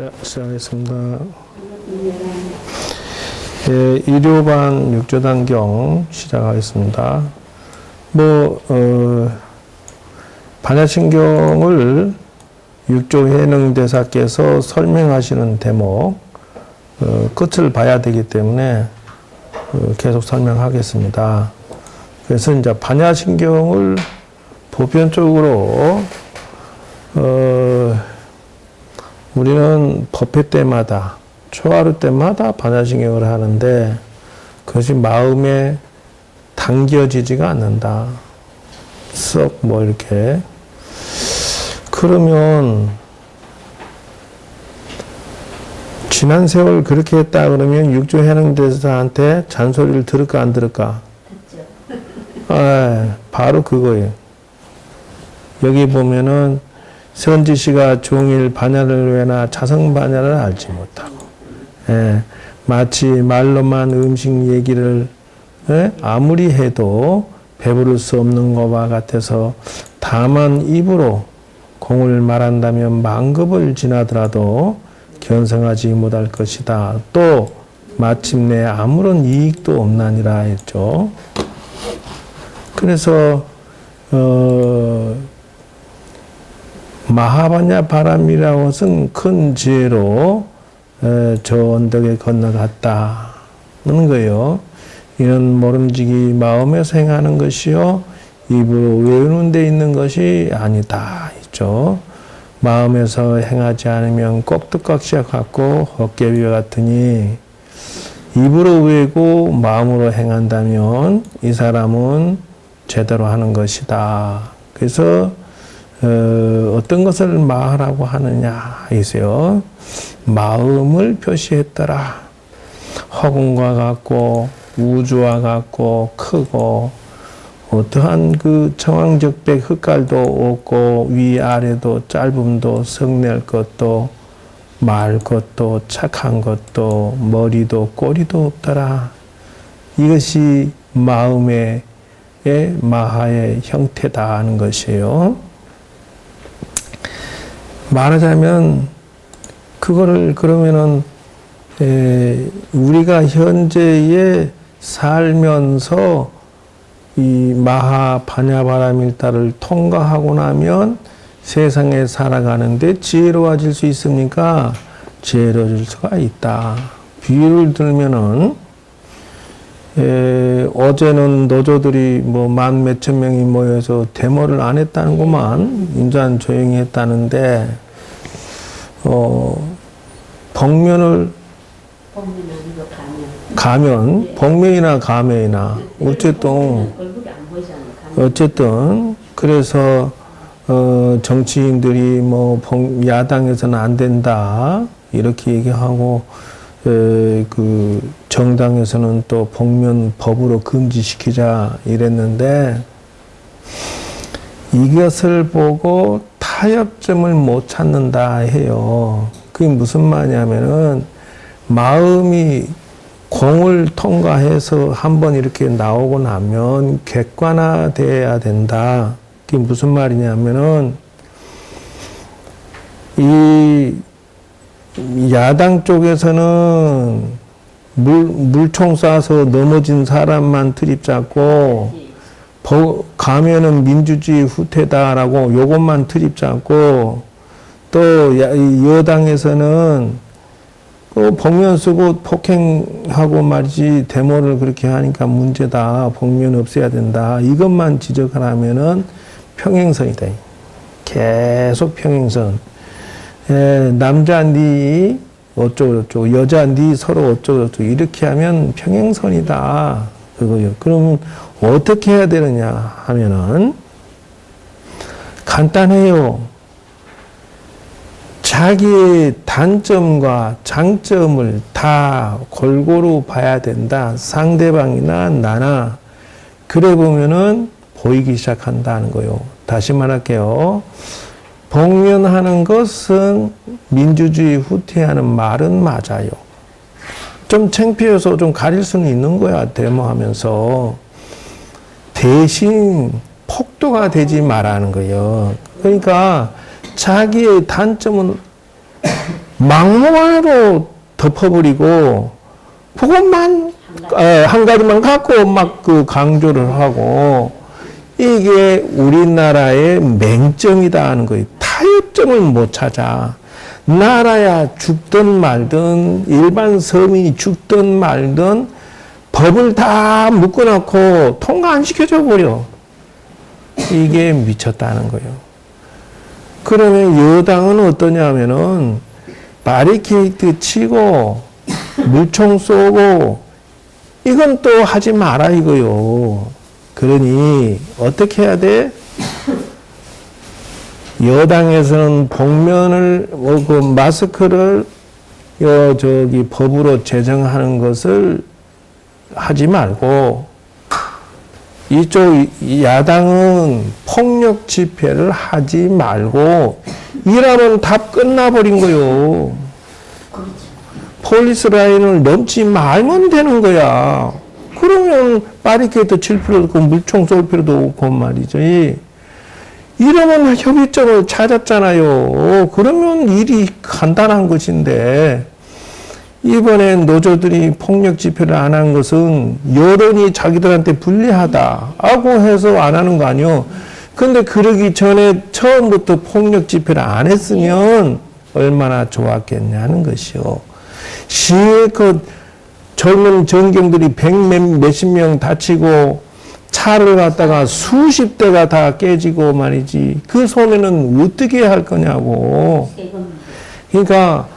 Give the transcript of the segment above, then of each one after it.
자, 시작하겠습니다. 예, 일요반 육조단경 시작하겠습니다. 반야신경을 육조해능대사께서 설명하시는 대목, 끝을 봐야 되기 때문에 계속 설명하겠습니다. 그래서 이제 반야신경을 보편적으로 우리는 법회 때마다, 초하루 때마다 반야신경을 하는데 그것이 마음에 당겨지지가 않는다. 썩 이렇게. 그러면 지난 세월 그렇게 했다 그러면 육조해능대사한테 잔소리를 들을까 안 들을까? 바로 그거예요. 여기 보면은 선지씨가 종일 반야를 외나 자성 반야를 알지 못하고, 마치 말로만 음식 얘기를 아무리 해도 배부를 수 없는 것과 같아서 다만 입으로 공을 말한다면 만급을 지나더라도 견성하지 못할 것이다. 또 마침내 아무런 이익도 없나니라 했죠. 그래서 마하반야 바람이라는 것은 큰 지혜로 저 언덕에 건너갔다는 거예요. 이는 모름지기 마음에서 행하는 것이요 입으로 외우는 데 있는 것이 아니다 있죠. 마음에서 행하지 않으면 꼭두각시와 같고 헛개비와 같으니 입으로 외우고 마음으로 행한다면 이 사람은 제대로 하는 것이다. 그래서 어떤 것을 마하라고 하느냐 있어요. 마음을 표시했더라. 허공과 같고 우주와 같고 크고 어떠한 그 청황적백 흙갈도 없고 위아래도 짧음도 성낼 것도 말 것도 착한 것도 머리도 꼬리도 없더라. 이것이 마음의 마하의 형태다 하는 것이에요. 말하자면 그거를 그러면은 우리가 현재에 살면서 이 마하 반야바라밀다를 통과하고 나면 세상에 살아가는데 지혜로워질 수 있습니까? 지혜로워질 수가 있다. 비유를 들면은 어제는 노조들이 만 몇천 명이 모여서 데모를 안 했다는구만. 인자는 조용히 했다는데 복면을 가면 복면이나 가면이나 어쨌든 그래서 정치인들이 야당에서는 안 된다 이렇게 얘기하고 그 정당에서는 또 복면 법으로 금지시키자 이랬는데 이것을 보고 타협점을 못 찾는다 해요. 그게 무슨 말이냐면은 마음이 공을 통과해서 한번 이렇게 나오고 나면 객관화돼야 된다. 그게 무슨 말이냐면은 이 야당 쪽에서는 물총 쏴서 넘어진 사람만 트립 잡고 가면은 민주주의 후퇴다라고 요것만 트립 잡고 또 여당에서는 복면 쓰고 폭행하고 말이지 데모를 그렇게 하니까 문제다. 복면 없애야 된다. 이것만 지적을 하면은 평행선이다. 계속 평행선. 남자 니 어쩌고 여자 니 서로 어쩌고 이렇게 하면 평행선이다. 그거요. 그러면 어떻게 해야 되느냐 하면은 간단해요. 자기의 단점과 장점을 다 골고루 봐야 된다. 상대방이나 나나. 그래 보면은 보이기 시작한다는 거요. 다시 말할게요. 복면하는 것은 민주주의 후퇴하는 말은 맞아요. 좀 창피해서 좀 가릴 수는 있는 거야. 데모하면서. 대신 폭도가 되지 말라는 거예요. 그러니까 자기의 단점은 막무가내로 덮어버리고 그것만 한 가지만 갖고 막 그 강조를 하고 이게 우리나라의 맹점이다 하는 거예요. 타협점을 못 찾아. 나라야 죽든 말든 일반 서민이 죽든 말든 법을 다 묶어놓고 통과 안 시켜줘 버려. 이게 미쳤다는 거예요. 그러면 여당은 어떠냐면은 바리케이트 치고 물총 쏘고 이건 또 하지 마라 이거요. 그러니 어떻게 해야 돼? 여당에서는 복면을 그 마스크를 저기 법으로 제정하는 것을 하지 말고 이쪽 야당은 폭력 집회를 하지 말고 이러면 답 끝나버린 거요. 폴리스 라인을 넘지 말면 되는 거야. 그러면 바리케이트 칠 필요도 없고 물총 쏠 필요도 없고 말이죠. 이러면 협의점을 찾았잖아요. 그러면 일이 간단한 것인데 이번에 노조들이 폭력 집회를 안 한 것은 여론이 자기들한테 불리하다 하고 해서 안 하는 거 아니요. 근데 그러기 전에 처음부터 폭력 집회를 안 했으면 얼마나 좋았겠냐는 것이요. 실컷 젊은 전경들이 몇십 명 다치고 차를 갖다가 수십 대가 다 깨지고 말이지. 그 손해는 어떻게 할 거냐고. 그러니까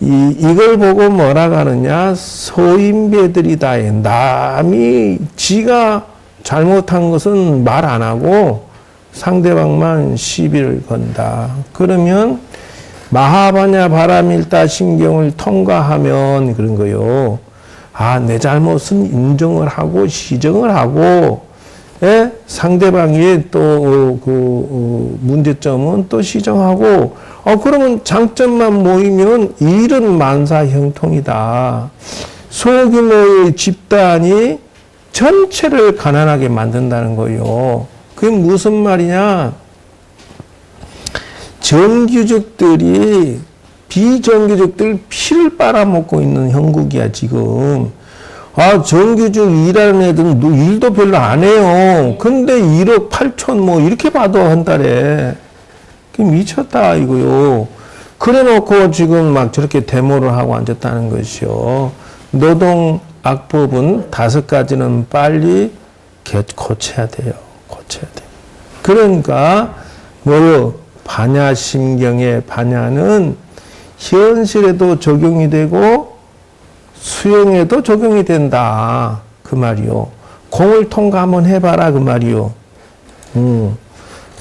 이걸 보고 뭐라 하느냐. 소인배들이다. 남이 지가 잘못한 것은 말 안 하고 상대방만 시비를 건다. 그러면 마하바냐 바라밀다 신경을 통과하면 그런 거요. 아, 내 잘못은 인정을 하고 시정을 하고, 예? 상대방의 또 문제점은 또 시정하고, 그러면 장점만 모이면 일은 만사형통이다. 소규모의 집단이 전체를 가난하게 만든다는 거예요. 그게 무슨 말이냐? 정규직들이 비정규직들 피를 빨아먹고 있는 형국이야, 지금. 정규직 일하는 애들은 일도 별로 안 해요. 근데 1억 8천 뭐 이렇게 받아, 한 달에. 미쳤다, 이거요. 그래 놓고 지금 막 저렇게 데모를 하고 앉았다는 것이요. 노동악법은 5가지는 빨리 고쳐야 돼요. 고쳐야 돼요. 그러니까, 반야심경의 반야는 현실에도 적용이 되고 수용에도 적용이 된다. 그 말이요. 공을 통과 한번 해봐라. 그 말이요.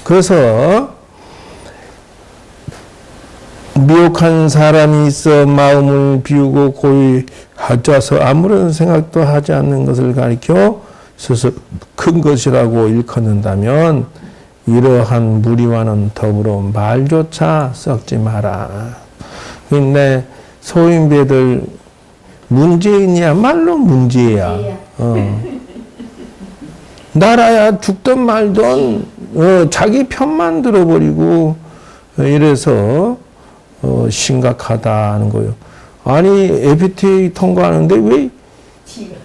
그래서 미혹한 사람이 있어 마음을 비우고 고이 하자서 아무런 생각도 하지 않는 것을 가리켜 스스로 큰 것이라고 일컫는다면 이러한 무리와는 더불어 말조차 썩지 마라. 근데 소인배들 문재인이야말로 문제야. 나라야 죽든 말든 자기 편만 들어버리고 이래서 심각하다는 거예요. 아니 FTA 통과하는데 왜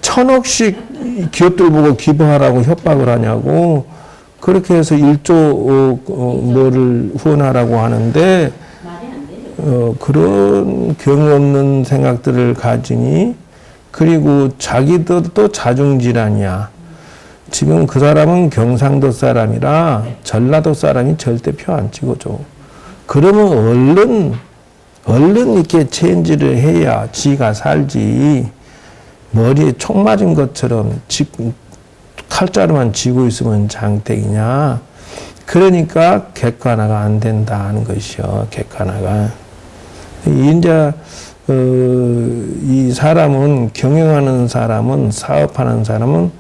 1,000억씩 기업들 보고 기부하라고 협박을 하냐고. 그렇게 해서 1조 뭐를 후원하라고 하는데 그런 경우 없는 생각들을 가지니 그리고 자기들도 자중질환이야. 지금 그 사람은 경상도 사람이라 전라도 사람이 절대 표 안 찍어줘. 그러면 얼른 이렇게 체인지를 해야 지가 살지. 머리에 총 맞은 것처럼 칼자루만 쥐고 있으면 장땡이냐. 그러니까 객관화가 안 된다는 것이요. 객관화가. 이제 이 사람은 경영하는 사람은 사업하는 사람은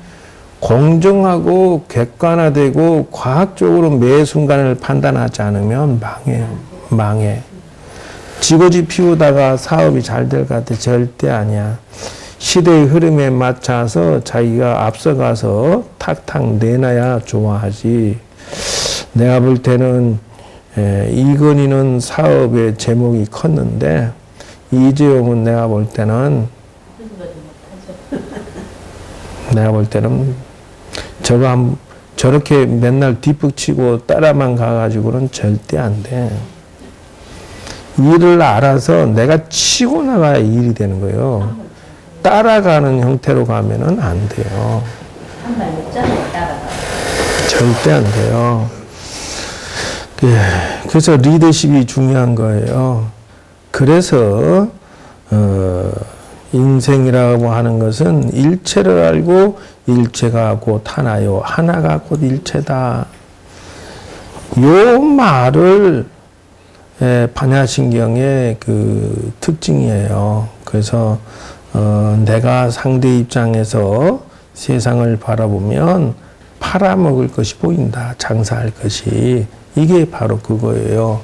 공정하고 객관화되고 과학적으로 매 순간을 판단하지 않으면 망해. 지고지 피우다가 사업이 잘 될 것 같아. 절대 아니야. 시대의 흐름에 맞춰서 자기가 앞서가서 탁탁 내놔야 좋아하지. 내가 볼 때는 이건희는 사업의 제목이 컸는데 이재용은 내가 볼 때는 저렇게 맨날 뒷북치고 따라만 가가지고는 절대 안 돼. 일을 알아서 내가 치고 나가야 일이 되는 거예요. 따라가는 형태로 가면은 안 돼요. 절대 안 돼요. 그래서 리더십이 중요한 거예요. 그래서 인생이라고 하는 것은 일체를 알고 일체가 곧 하나요. 하나가 곧 일체다. 요 말을 반야신경의 그 특징이에요. 그래서 내가 상대 입장에서 세상을 바라보면 팔아먹을 것이 보인다. 장사할 것이. 이게 바로 그거예요.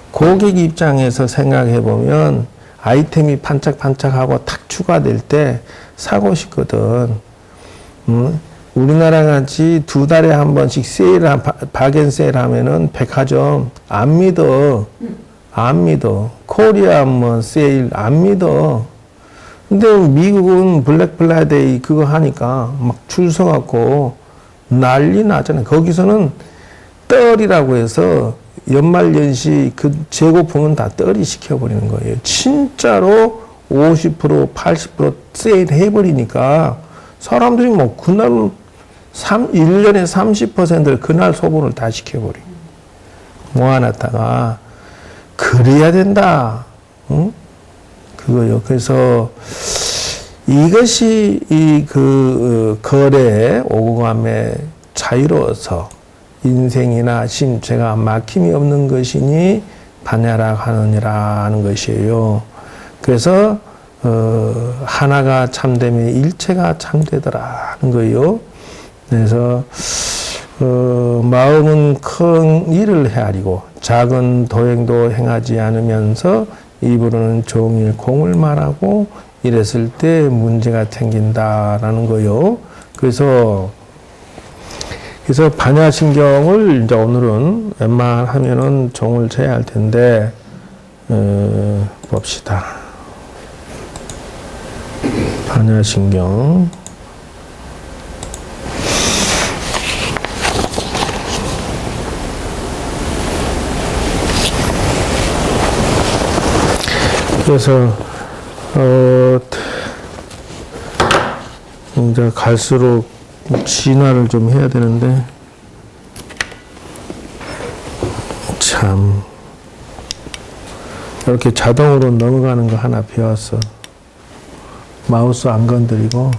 고객 입장에서 생각해 보면 아이템이 반짝반짝하고 탁 추가될 때 사고 싶거든. 우리나라 같이 2달에 한 번씩 박앤 세일 하면은 백화점 안 믿어. 안 믿어. 코리아 뭐 세일 안 믿어. 근데 미국은 블랙 프라이데이 그거 하니까 막 줄 서갖고 난리 나잖아요. 거기서는 떨이라고 해서 연말연시 그 재고품은 다 떨이 시켜버리는 거예요. 진짜로 50%, 80% 세일 해버리니까 사람들이 뭐 그날 1년에 30%를 그날 소분을 다 시켜버리고 모아놨다가 그래야 된다. 응? 그거요. 그래서 이것이 거래 오고 감에 자유로워서 인생이나 신체가 막힘이 없는 것이니 반야락 하느니라 하는 것이에요. 그래서 하나가 참되면 일체가 참되더라 하는 거예요. 그래서 마음은 큰 일을 헤아리고 작은 도행도 행하지 않으면서 입으로는 종일 공을 말하고 이랬을 때 문제가 생긴다라는 거요. 그래서 반야신경을 이제 오늘은 웬만하면은 종을 쳐야 할 텐데 봅시다. 반야신경. 그래서 이제 갈수록 진화를 좀 해야 되는데 참 이렇게 자동으로 넘어가는 거 하나 배웠어. 마우스 안 건드리고.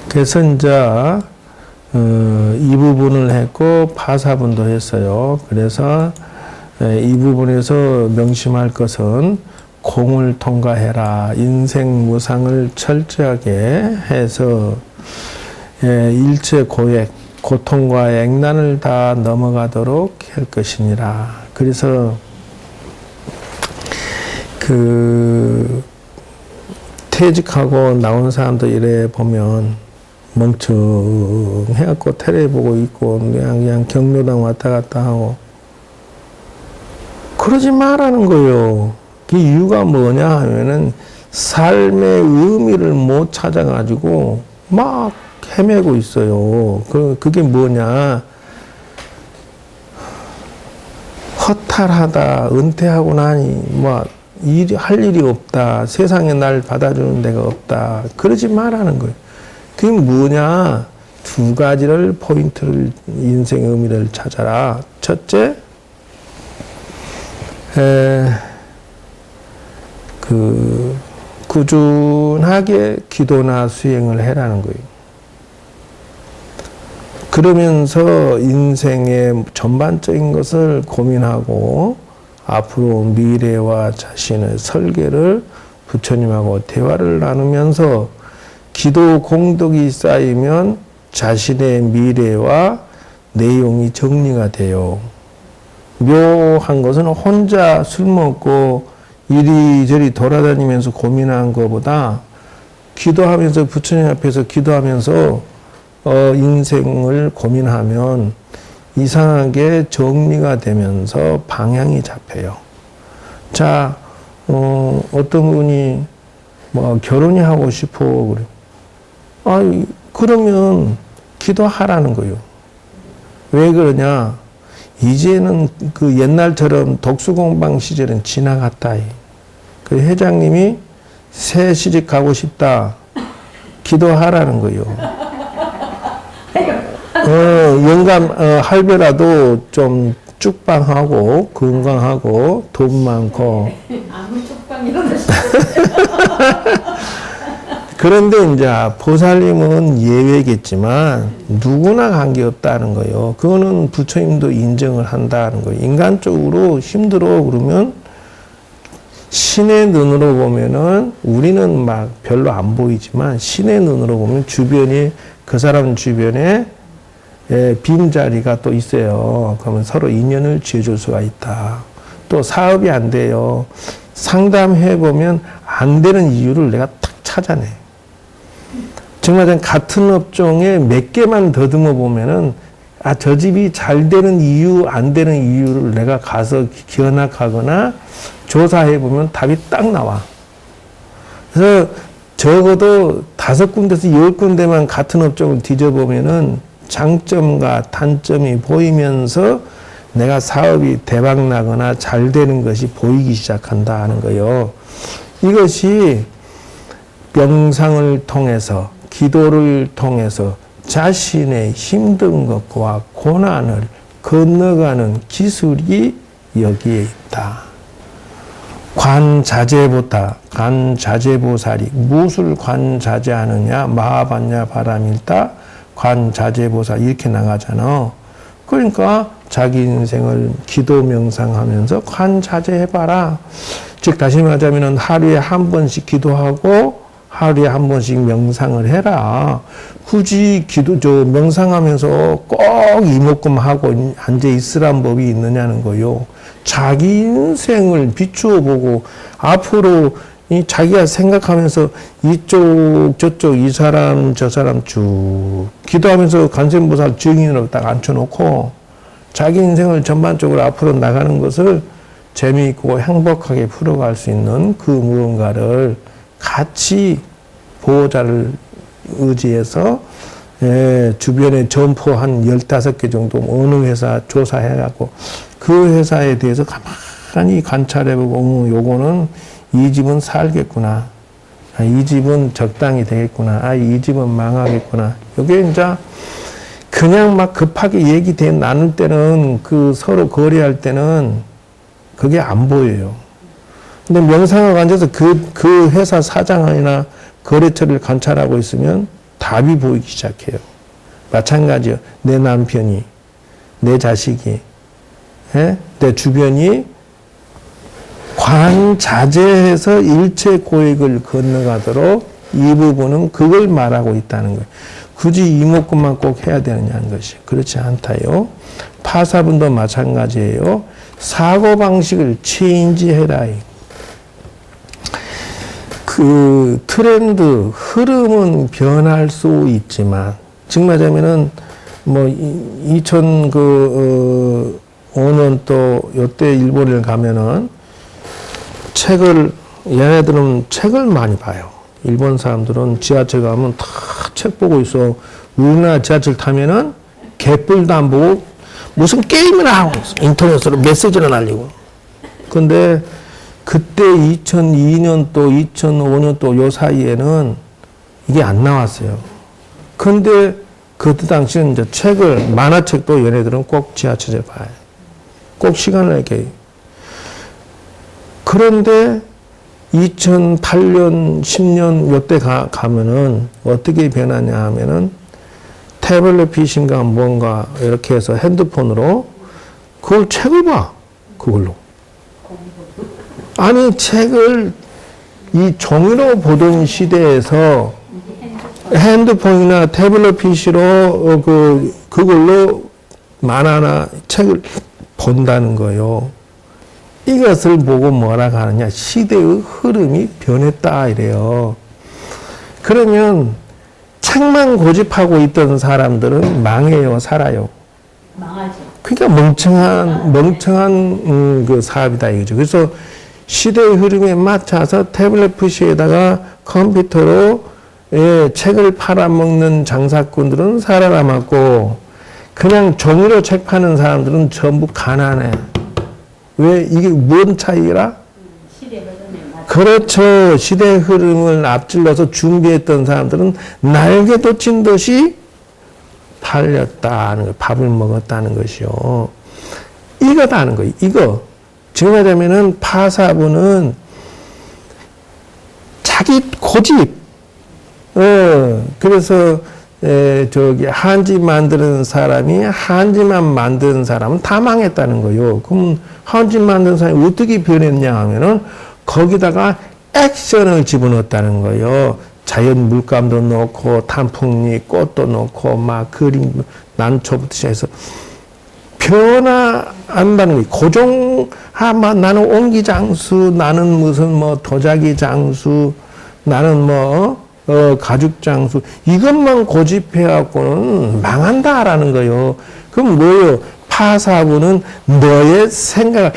그래서 이제 이 부분을 했고 파사분도 했어요. 그래서 이 부분에서 명심할 것은 공을 통과해라. 인생 무상을 철저하게 해서 일체 고액, 고통과 액난을 다 넘어가도록 할 것이니라. 그래서 퇴직하고 나온 사람들 이래 보면 멍청해갖고 테레비 보고 있고 그냥 경로당 왔다 갔다 하고 그러지 말라는 거예요. 그 이유가 뭐냐 하면은 삶의 의미를 못 찾아가지고 막 헤매고 있어요. 그게 뭐냐. 허탈하다, 은퇴하고 나니 뭐 할 일이 없다, 세상에 날 받아주는 데가 없다. 그러지 말라는 거예요. 그게 뭐냐. 2가지를 포인트를 인생의 의미를 찾아라. 첫째, 꾸준하게 기도나 수행을 해라는 거예요. 그러면서 인생의 전반적인 것을 고민하고 앞으로 미래와 자신의 설계를 부처님하고 대화를 나누면서 기도 공덕이 쌓이면 자신의 미래와 내용이 정리가 돼요. 묘한 것은 혼자 술 먹고 이리저리 돌아다니면서 고민한 것보다 기도하면서 부처님 앞에서 기도하면서 인생을 고민하면 이상하게 정리가 되면서 방향이 잡혀요. 자, 어떤 분이 뭐 결혼이 하고 싶어 그래. 그러면 기도하라는 거예요. 왜 그러냐? 이제는 그 옛날처럼 독수공방 시절은 지나갔다. 그 회장님이 새 시집 가고 싶다. 기도하라는 거예요. 영감 할배라도 좀 쭉방하고 건강하고 돈 많고. 아무 쪽방이라도. 그런데 이제 보살님은 예외겠지만 누구나 관계없다는 거예요. 그거는 부처님도 인정을 한다는 거예요. 인간적으로 힘들어 그러면 신의 눈으로 보면은 우리는 막 별로 안 보이지만 신의 눈으로 보면 주변에 그 사람 주변에 빈자리가 또 있어요. 그러면 서로 인연을 지어줄 수가 있다. 또 사업이 안 돼요. 상담해 보면 안 되는 이유를 내가 탁 찾아내. 정말 같은 업종에 몇 개만 더듬어 보면은 저 집이 잘 되는 이유, 안 되는 이유를 내가 가서 견학하거나 조사해 보면 답이 딱 나와. 그래서 적어도 5군데에서 10군데만 같은 업종을 뒤져보면은 장점과 단점이 보이면서 내가 사업이 대박 나거나 잘 되는 것이 보이기 시작한다 하는 거예요. 이것이 명상을 통해서 기도를 통해서 자신의 힘든 것과 고난을 건너가는 기술이 여기에 있다. 관자재보살이 무엇을 관자재하느냐? 마하반야 바람일다 관자재보살 이렇게 나가잖아. 그러니까 자기 인생을 기도 명상하면서 관자재해봐라. 즉 다시 말하자면 하루에 한 번씩 기도하고 하루에 한 번씩 명상을 해라. 굳이 명상하면서 꼭 이목금 하고 앉아 있으란 법이 있느냐는 거요. 자기 인생을 비추어 보고 앞으로 자기가 생각하면서 이쪽 저쪽 이 사람 저 사람 쭉 기도하면서 관세음보살 증인으로 딱 앉혀놓고 자기 인생을 전반적으로 앞으로 나가는 것을 재미있고 행복하게 풀어갈 수 있는 그 무언가를 같이 보호자를 의지해서 주변에 점포 한 15개 정도 어느 회사 조사해갖고 그 회사에 대해서 가만히 관찰해보고 요거는 이 집은 살겠구나. 이 집은 적당히 되겠구나. 이 집은 망하겠구나. 요게 이제 그냥 막 급하게 나눌 때는 그 서로 거래할 때는 그게 안 보여요. 근데 명상을 앉아서 그 회사 사장이나 거래처를 관찰하고 있으면 답이 보이기 시작해요. 마찬가지요. 내 남편이, 내 자식이, 내 주변이 관자재해서 일체 고액을 건너가도록 이 부분은 그걸 말하고 있다는 거예요. 굳이 이목구만 꼭 해야 되느냐는 것이 그렇지 않다요. 파사분도 마찬가지예요. 사고방식을 체인지해라. 그 트렌드, 흐름은 변할 수 있지만, 즉 말하자면은, 2005년 또, 요때 일본에 가면은, 얘네들은 책을 많이 봐요. 일본 사람들은 지하철 가면 다 책 보고 있어. 우리나라 지하철 타면은, 개뿔도 안 보고, 무슨 게임이나 하고 있어. 인터넷으로 메시지를 날리고. 근데, 그때 2002년도, 2005년도 요 사이에는 이게 안 나왔어요. 근데 그때 당시는 이제 만화책도 얘네들은 꼭 지하철에 봐요. 꼭 시간을 이렇게. 그런데 2008년, 10년 요때 가면은 어떻게 변하냐 하면은 태블릿 PC인가 뭔가 이렇게 해서 핸드폰으로 그걸 책을 봐. 그걸로. 아니, 책을 이 종이로 보던 시대에서 핸드폰이나 태블릿 PC로 그걸로 만화나 책을 본다는 거예요. 이것을 보고 뭐라 하느냐. 시대의 흐름이 변했다 이래요. 그러면 책만 고집하고 있던 사람들은 망해요, 살아요. 망하죠. 그러니까 멍청한 그 사업이다 이거죠. 그래서 시대의 흐름에 맞춰서 태블릿 푸시에다가 컴퓨터로 책을 팔아먹는 장사꾼들은 살아남았고 그냥 종이로 책 파는 사람들은 전부 가난해. 왜? 이게 뭔 차이라? 시대 흐름에 맞춰. 그렇죠. 시대의 흐름을 앞질러서 준비했던 사람들은 날개 돋친 듯이 팔렸다는 거, 밥을 먹었다는 것이요. 이거다는 거예요. 이거. 지금 하자면은 파사부는 자기 고집. 그래서 저기 한지 만드는 사람이 한지만 만드는 사람은 다 망했다는 거예요. 그럼 한지 만드는 사람이 어떻게 변했냐 하면은 거기다가 액션을 집어넣었다는 거예요. 자연 물감도 넣고 단풍잎 꽃도 넣고 막 그림 난초부터 시작해서 변화한다는 거예요. 고정 나는 옹기장수 나는 무슨 뭐 도자기장수 나는 뭐 가죽장수 이것만 고집해갖고는 망한다라는 거예요. 그럼 뭐예요? 파사부는 너의 생각을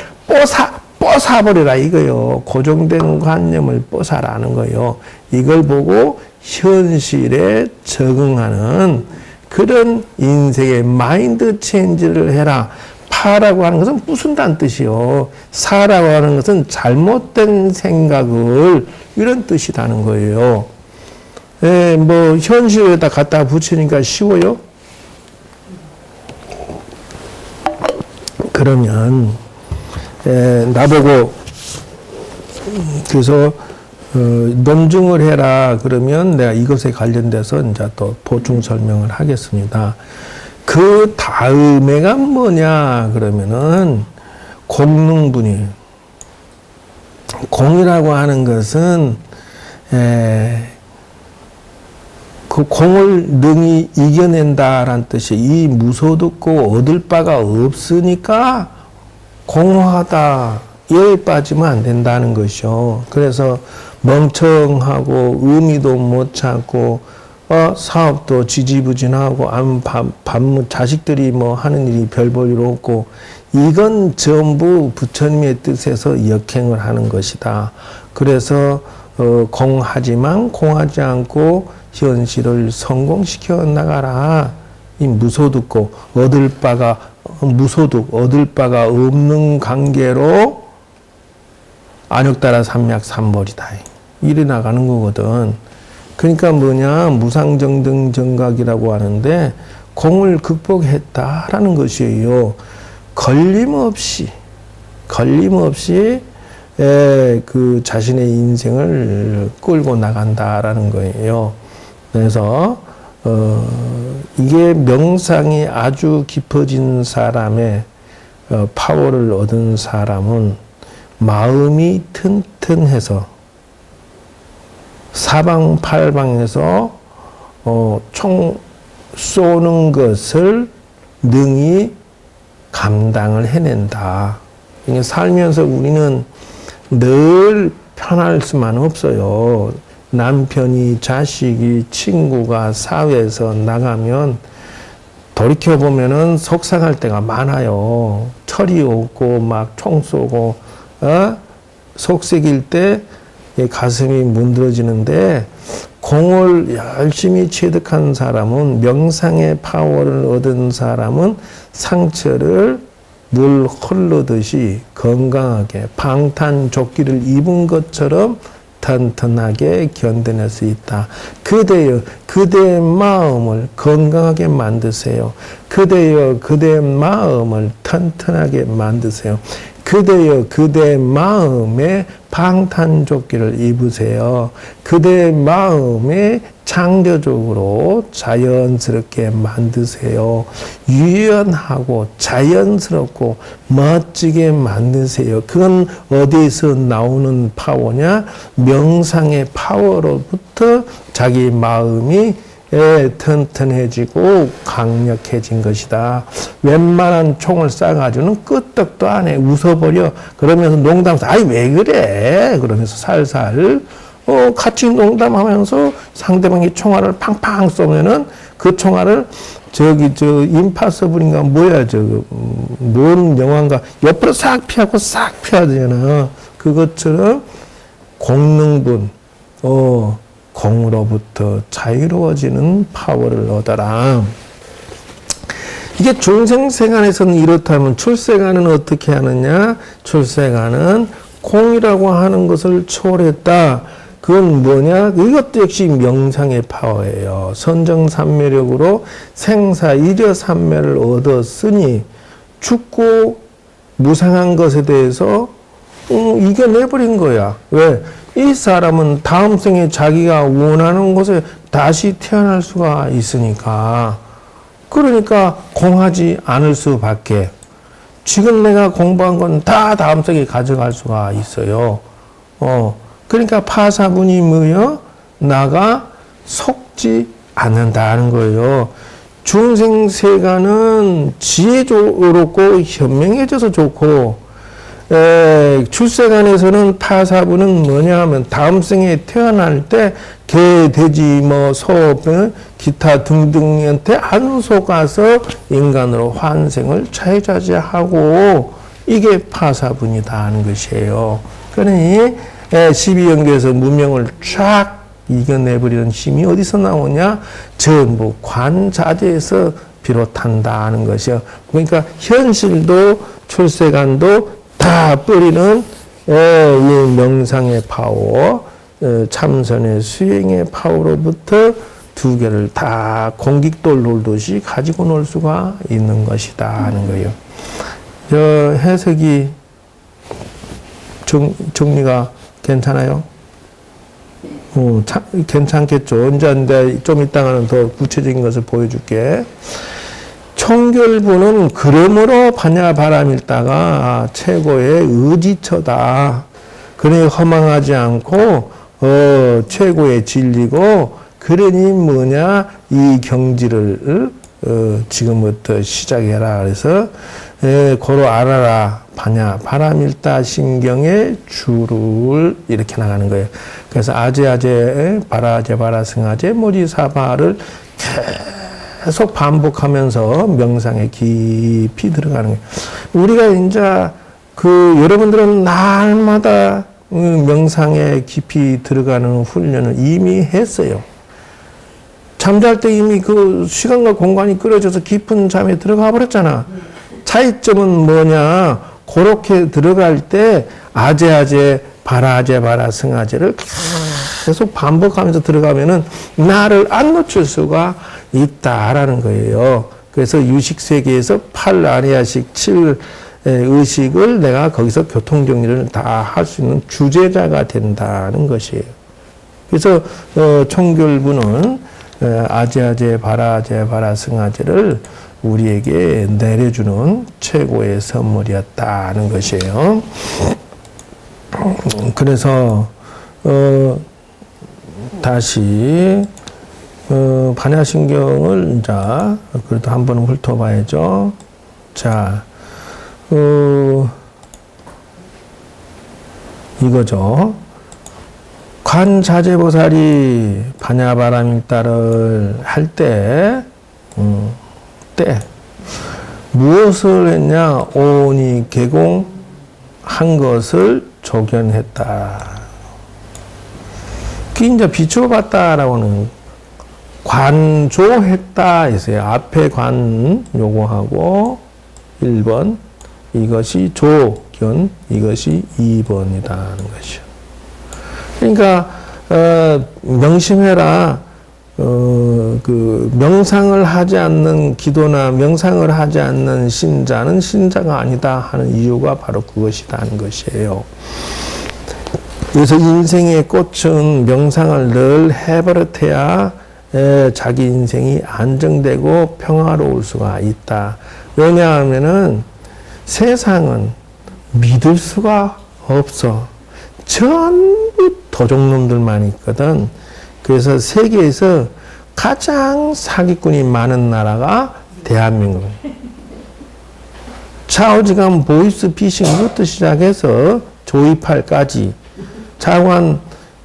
뽀사버리라 이거요. 고정된 관념을 뽀사라는 거예요. 이걸 보고 현실에 적응하는 그런 인생의 마인드 체인지를 해라. 파라고 하는 것은 부순다는 뜻이요. 사라고 하는 것은 잘못된 생각을 이런 뜻이라는 거예요. 뭐 현실에다 갖다 붙이니까 쉬워요? 그러면 나보고 그래서 논증을 해라 그러면 내가 이것에 관련돼서 이제 또 보충 설명을 하겠습니다. 그 다음에가 뭐냐 그러면은 공능분이 공이라고 하는 것은 그 공을 능히 이겨낸다라는 뜻이 이 무소득고 얻을 바가 없으니까 공허하다. 여에 빠지면 안 된다는 것이요. 그래서 멍청하고 의미도 못 찾고 사업도 지지부진하고 자식들이 뭐 하는 일이 별 볼 일 없고 이건 전부 부처님의 뜻에서 역행을 하는 것이다. 그래서 공하지만 공하지 않고 현실을 성공시켜 나가라. 이 무소득고 얻을 바가 없는 관계로 안욕따라 삼약 삼벌이다. 이래 나가는 거거든. 그러니까 뭐냐 무상정등 정각이라고 하는데 공을 극복했다라는 것이에요. 걸림없이 그 자신의 인생을 끌고 나간다라는 거예요. 그래서 이게 명상이 아주 깊어진 사람의 파워를 얻은 사람은 마음이 튼튼해서 사방팔방에서 총 쏘는 것을 능히 감당을 해낸다. 살면서 우리는 늘 편할 수만 없어요. 남편이, 자식이, 친구가 사회에서 나가면 돌이켜보면은 속상할 때가 많아요. 철이 없고 막 총 쏘고 속색일 때 가슴이 문드러지는데 공을 열심히 체득한 사람은 명상의 파워를 얻은 사람은 상처를 물 흐르듯이 건강하게 방탄조끼를 입은 것처럼 튼튼하게 견뎌낼 수 있다. 그대여 그대의 마음을 건강하게 만드세요. 그대여 그대의 마음을 튼튼하게 만드세요. 그대여 그대의 마음에 방탄조끼를 입으세요. 그대의 마음에 창조적으로 자연스럽게 만드세요. 유연하고 자연스럽고 멋지게 만드세요. 그건 어디에서 나오는 파워냐? 명상의 파워로부터 자기 마음이 튼튼해지고 강력해진 것이다. 웬만한 총을 쏴가지고는 끄떡도 안 해. 웃어버려. 그러면서 농담해서 아이 왜 그래? 그러면서 살살 같이 농담하면서 상대방이 총알을 팡팡 쏘면은 그 총알을 임파서블인가 뭐야 뭔 영화인가 옆으로 싹 피하고 싹 피해야 되잖아. 그것처럼 공능분, 공으로부터 자유로워지는 파워를 얻어라. 이게 중생세간에서는 이렇다면 출세간은 어떻게 하느냐? 출세간은 공이라고 하는 것을 초월했다. 그건 뭐냐? 이것도 역시 명상의 파워예요. 선정삼매력으로 생사이려삼매를 얻었으니 죽고 무상한 것에 대해서 이겨내버린 거야. 왜? 이 사람은 다음 생에 자기가 원하는 곳에 다시 태어날 수가 있으니까. 그러니까 공하지 않을 수밖에. 지금 내가 공부한 건 다 다음 생에 가져갈 수가 있어요. 그러니까 파사분이 뭐요? 나가 속지 않는다는 거예요. 중생세간은 지혜롭고 현명해져서 좋고, 출세간에서는 파사분은 뭐냐 하면 다음 생에 태어날 때 개, 돼지, 소, 기타 등등한테 안 속아서 인간으로 환생을 자유자재하고 이게 파사분이다 하는 것이에요. 그러니 12연계에서 무명을 쫙 이겨내버리는 힘이 어디서 나오냐? 전부 관자재에서 비롯한다 하는 것이요. 그러니까 현실도 출세간도 다 뿌리는 이 명상의 파워, 참선의 수행의 파워로부터 두 개를 다 공깃돌 놀듯이 가지고 놀 수가 있는 것이다 하는 거예요. 저 해석이 정리가 괜찮아요? 괜찮겠죠. 언제 좀 이따가는 더 구체적인 것을 보여줄게. 청결부는 그러므로 반야바람일다가 최고의 의지처다. 그러니 허망하지 않고 최고의 진리고, 그러니 뭐냐, 이 경지를 지금부터 시작해라. 그래서 고로 알아라. 반야바람일다 신경의 주를 이렇게 나가는 거예요. 그래서 아제아제 바라제 바라승아제 모지사바를 계속 반복하면서 명상에 깊이 들어가는 거예요. 우리가 이제 여러분들은 날마다 명상에 깊이 들어가는 훈련을 이미 했어요. 잠잘 때 이미 그 시간과 공간이 끌어져서 깊은 잠에 들어가 버렸잖아. 차이점은 뭐냐? 그렇게 들어갈 때 아제아제 바라제 바라승아제를 계속 반복하면서 들어가면은 나를 안 놓칠 수가 있다라는 거예요. 그래서 유식 세계에서 8아리아식 7의식을 내가 거기서 교통정리를 다 할 수 있는 주제자가 된다는 것이에요. 그래서 청결부는 아제아제 바라제 바라승아제를 우리에게 내려주는 최고의 선물이었다는 것이에요. 그래서 다시 반야신경을 자 그래도 한번 훑어봐야죠. 자, 이거죠. 관자재보살이 반야바람일다를 할 때 무엇을 했냐? 오니 개공한 것을 조견했다. 그게 이제 비춰봤다라고는 관조했다 했어요. 앞에 관 요거하고 1번, 이것이 조견, 이것이 2번이다 하는 것이요. 그러니까 명심해라. 그 명상을 하지 않는 기도나 명상을 하지 않는 신자는 신자가 아니다 하는 이유가 바로 그것이라는 것이에요. 그래서 인생의 꽃은 명상을 늘 해버릇해야 자기 인생이 안정되고 평화로울 수가 있다. 왜냐하면은 세상은 믿을 수가 없어. 전부 도적놈들만 있거든. 그래서 세계에서 가장 사기꾼이 많은 나라가 대한민국. 차오지간 보이스피싱부터 시작해서 조이팔까지 자관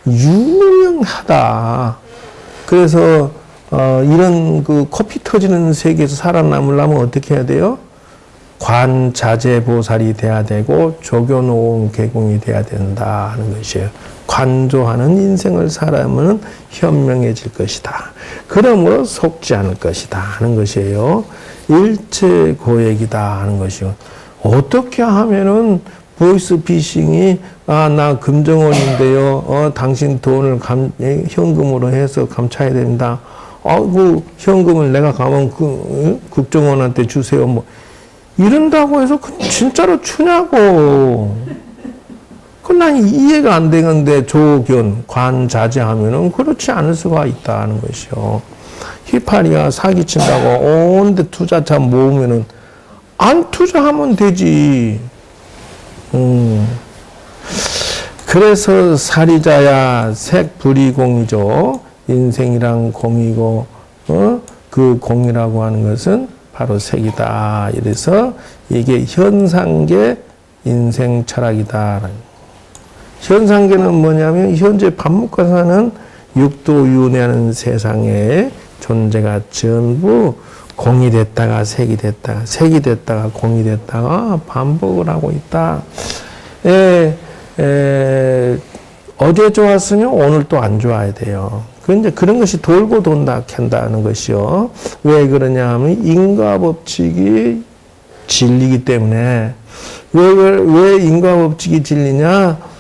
유명하다. 그래서 이런 그 코피 터지는 세계에서 살아남으려면 어떻게 해야 돼요? 관자재보살이 돼야 되고 조교노원 개공이 돼야 된다 하는 것이에요. 관조하는 인생을 살아면 현명해질 것이다. 그러므로 속지 않을 것이다 하는 것이에요. 일체고액이다 하는 것이요. 어떻게 하면은 보이스 피싱이 나 금정원인데요. 당신 돈을 현금으로 해서 감차야 된다. 그 현금을 내가 가면 국정원한테 주세요. 뭐 이런다고 해서 진짜로 추냐고. 난 이해가 안 되는데 조견, 관자재하면은 그렇지 않을 수가 있다는 것이요. 히파리가 사기친다고 온데 투자차 모으면은 안 투자하면 되지. 그래서 사리자야 색불이공이죠. 인생이란 공이고 그 공이라고 하는 것은 바로 색이다. 이래서 이게 현상계 인생 철학이다. 현상계는 뭐냐면 현재 밥 먹고 사는 육도윤회하는 세상의 존재가 전부 공이 됐다가 색이 됐다가 색이 됐다가 공이 됐다가 반복을 하고 있다. 어제 좋았으면 오늘 또 안 좋아야 돼요. 근데 그런 것이 돌고 돈다 캔다는 것이요. 왜 그러냐 하면 인과법칙이 진리이기 때문에. 왜 인과법칙이 진리냐?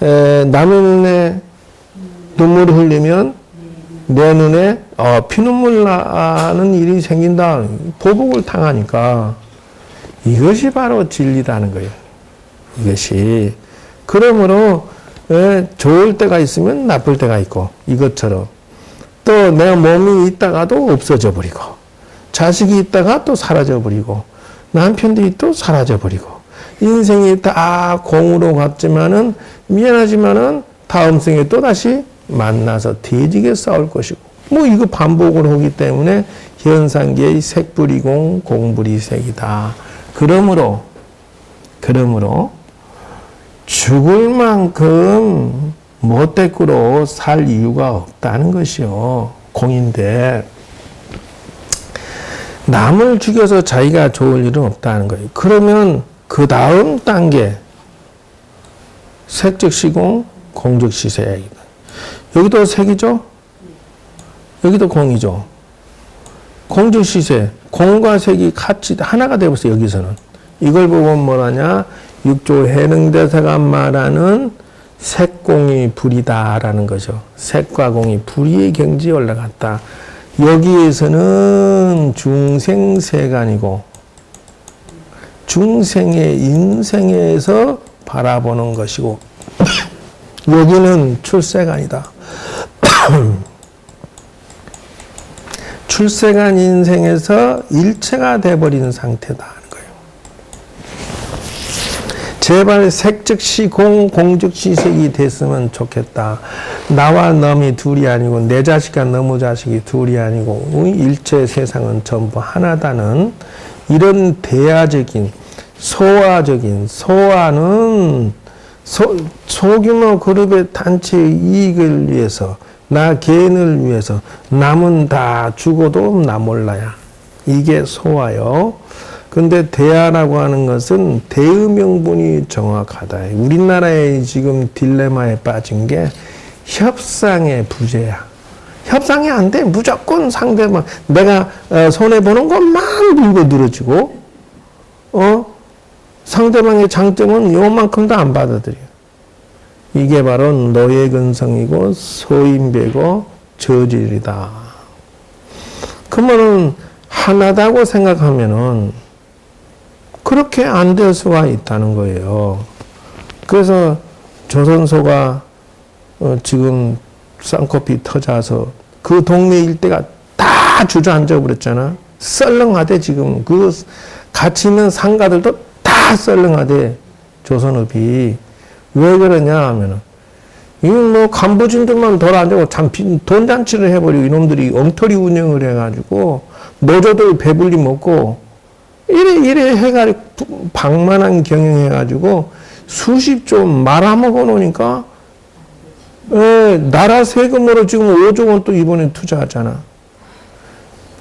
남의 눈에 눈물을 흘리면 내 눈에 피눈물 나는 일이 생긴다. 보복을 당하니까. 이것이 바로 진리라는 거예요. 이것이. 그러므로 좋을 때가 있으면 나쁠 때가 있고 이것처럼 또 내 몸이 있다가도 없어져 버리고 자식이 있다가 또 사라져 버리고 남편들이 또 사라져 버리고 인생이 다 공으로 갔지만은 미안하지만은 다음 생에 또 다시 만나서 뒤지게 싸울 것이고 뭐 이거 반복을 하기 때문에 현상계의 색불이공 공불이색이다. 그러므로 죽을 만큼 못되꾸로 살 이유가 없다는 것이요. 공인데 남을 죽여서 자기가 좋을 일은 없다는 거예요. 그러면 그 다음 단계 색즉 시공, 공즉 시색이다. 여기도 색이죠? 여기도 공이죠? 공즉 시색, 공과 색이 같이 하나가 되어버렸어요. 여기서는. 이걸 보고 뭐라냐? 육조 해능대사가 말하는 색공이 불이다라는 거죠. 색과 공이 불의의 경지에 올라갔다. 여기에서는 중생세간이고 중생의 인생에서 바라보는 것이고 여기는 출세간이다. 출세간 인생에서 일체가 돼버린 상태다 하는 거예요. 제발 색즉시 공, 공즉시 색이 됐으면 좋겠다. 나와 너이 둘이 아니고 내 자식과 너무 자식이 둘이 아니고 일체 세상은 전부 하나다는 이런 대야적인 소화적인 소화는 소규모 그룹의 단체의 이익을 위해서 나 개인을 위해서 남은 다 죽어도 나 몰라야. 이게 소화요. 근데 대야라고 하는 것은 대의 명분이 정확하다. 우리나라의 지금 딜레마에 빠진 게 협상의 부재야. 협상이 안 돼. 무조건 상대방 내가 손해보는 것만 물고 늘어지고 상대방의 장점은 요만큼도 안 받아들여. 이게 바로 노예근성이고 소인배고 저질이다. 그러면은 하나다고 생각하면은 그렇게 안 될 수가 있다는 거예요. 그래서 조선소가 지금 쌍코피 터져서 그 동네 일대가 다 주저앉아 버렸잖아. 썰렁하대 지금. 그 같이 있는 상가들도 다 썰렁하대. 조선업이. 왜 그러냐 하면은 이건 뭐 간부진들만 덜 안 되고 돈잔치를 해버리고 이놈들이 엉터리 운영을 해가지고 노조들 배불리 먹고 이래 해가지고 방만한 경영해가지고 수십조 말아먹어 놓으니까 나라 세금으로 지금 5조 원 또 이번에 투자하잖아.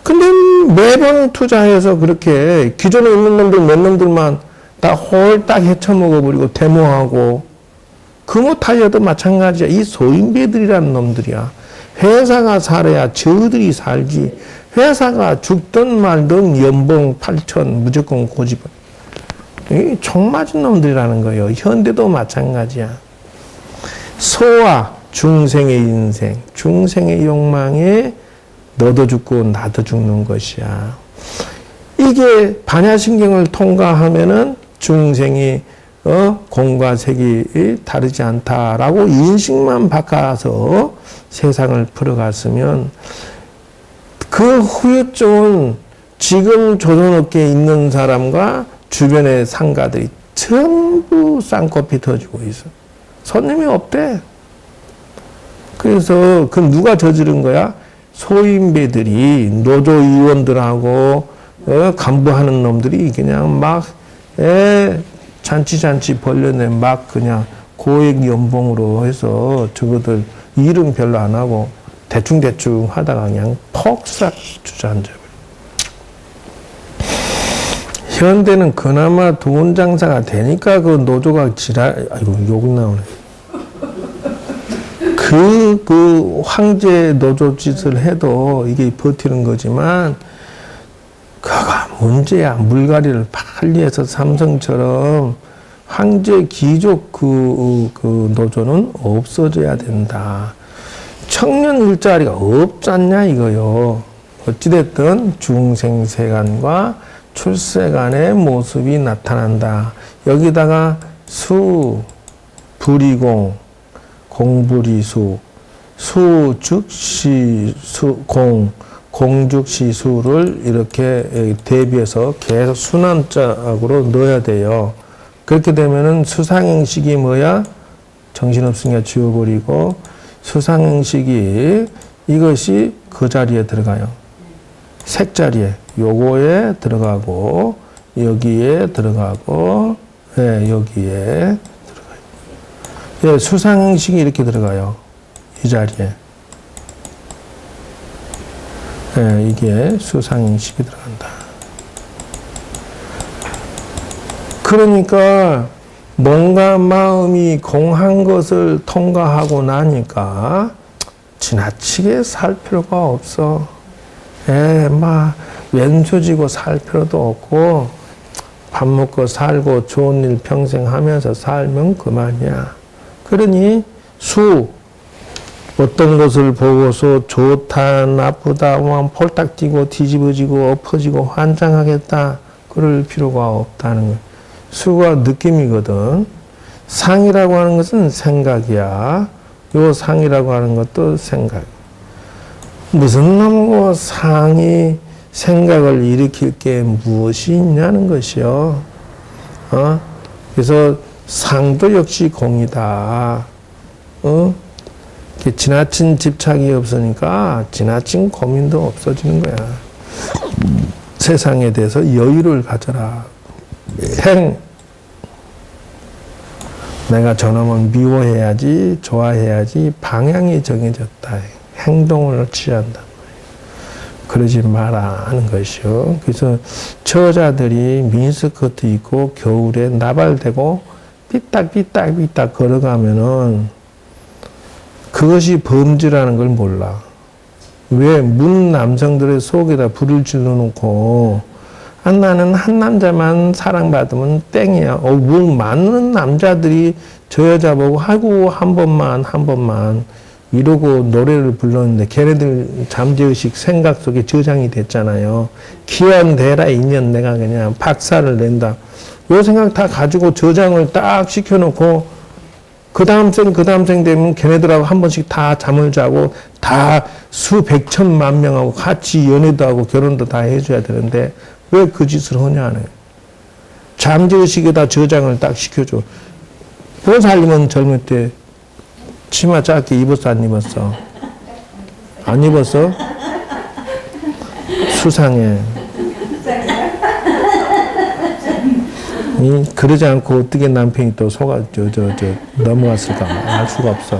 근데 매번 투자해서 그렇게 기존에 있는 놈들 몇 놈들만 다 홀딱 헤쳐먹어버리고 데모하고 금호 타이어도 마찬가지야. 이 소인배들이라는 놈들이야. 회사가 살아야 저들이 살지. 회사가 죽든 말든 연봉 8천 무조건 고집. 이 총 맞은 놈들이라는 거예요. 현대도 마찬가지야. 소와 중생의 인생, 중생의 욕망에 너도 죽고 나도 죽는 것이야. 이게 반야신경을 통과하면은 중생이 공과 색이 다르지 않다라고 인식만 바꿔서 세상을 풀어갔으면 그 후유증은 지금 조선업계에 있는 사람과 주변의 상가들이 전부 쌍꺼풀이 터지고 있어. 손님이 없대. 그래서 그 누가 저지른 거야? 소인배들이 노조 의원들하고 간부하는 놈들이 그냥 막 잔치 벌려내 막 그냥 고액 연봉으로 해서 저거들 일은 별로 안 하고 대충 하다가 그냥 폭삭 주저앉아. 현대는 그나마 돈 장사가 되니까 그 노조가 아이고 욕 나오네. 그 황제 노조 짓을 해도 이게 버티는 거지만 그가 문제야. 물갈이를 빨리 해서 삼성처럼 황제 귀족 그 노조는 없어져야 된다. 청년 일자리가 없잖냐 이거요. 어찌됐든 중생세간과 출세간의 모습이 나타난다. 여기다가 수, 불이공, 공불이수, 수즉시 공즉시수를 이렇게 대비해서 계속 순환짝으로 넣어야 돼요. 그렇게 되면은 수상행식이 뭐야? 정신없으니까 지워버리고 수상행식이 이것이 그 자리에 들어가요. 색자리에 요거에 들어가고 여기에 들어가고 여기에 들어가요. 수상행식이 이렇게 들어가요. 이 자리에. 이게 수상행식이 들어간다. 그러니까 뭔가 마음이 공한 것을 통과하고 나니까 지나치게 살 필요가 없어. 막 왼수지고 살 필요도 없고 밥 먹고 살고 좋은 일 평생 하면서 살면 그만이야. 그러니 어떤 것을 보고서 좋다 나쁘다 폴딱 뛰고 뒤집어지고 엎어지고 환장하겠다 그럴 필요가 없다는 거야. 수가 느낌이거든. 상이라고 하는 것은 생각이야. 요 상이라고 하는 것도 생각. 무슨 놈고 상이 생각을 일으킬 게 무엇이 있냐는 것이요. 그래서 상도 역시 공이다. 지나친 집착이 없으니까 지나친 고민도 없어지는 거야. 세상에 대해서 여유를 가져라. 내가 저놈은 미워해야지 좋아해야지 방향이 정해졌다. 행동을 취한다. 그러지 마라 하는 것이요. 그래서 처자들이 미니스커트 입고 겨울에 나발대고 삐딱삐딱 걸어가면은 그것이 범죄라는 걸 몰라. 왜 문 남성들의 속에다 불을 질러놓고 나는 한 남자만 사랑받으면 땡이야. 많은 남자들이 저 여자 보고 아이고 한 번만 이러고 노래를 불렀는데 걔네들 잠재의식 생각 속에 저장이 됐잖아요. 기원대라 인연 내가 그냥 박살을 낸다. 요 생각 다 가지고 저장을 딱 시켜놓고 그 다음 생 되면 걔네들하고 한 번씩 다 잠을 자고 다 수백 천만 명하고 같이 연애도 하고 결혼도 다 해줘야 되는데 왜 그 짓을 하냐는. 잠재의식에다 저장을 딱 시켜줘. 보살님은 젊을 때 치마 짧게 입었어 안 입었어? 안 입었어? 수상해. 그러지 않고 어떻게 남편이 또 속아 넘어갔을까 알 수가 없어.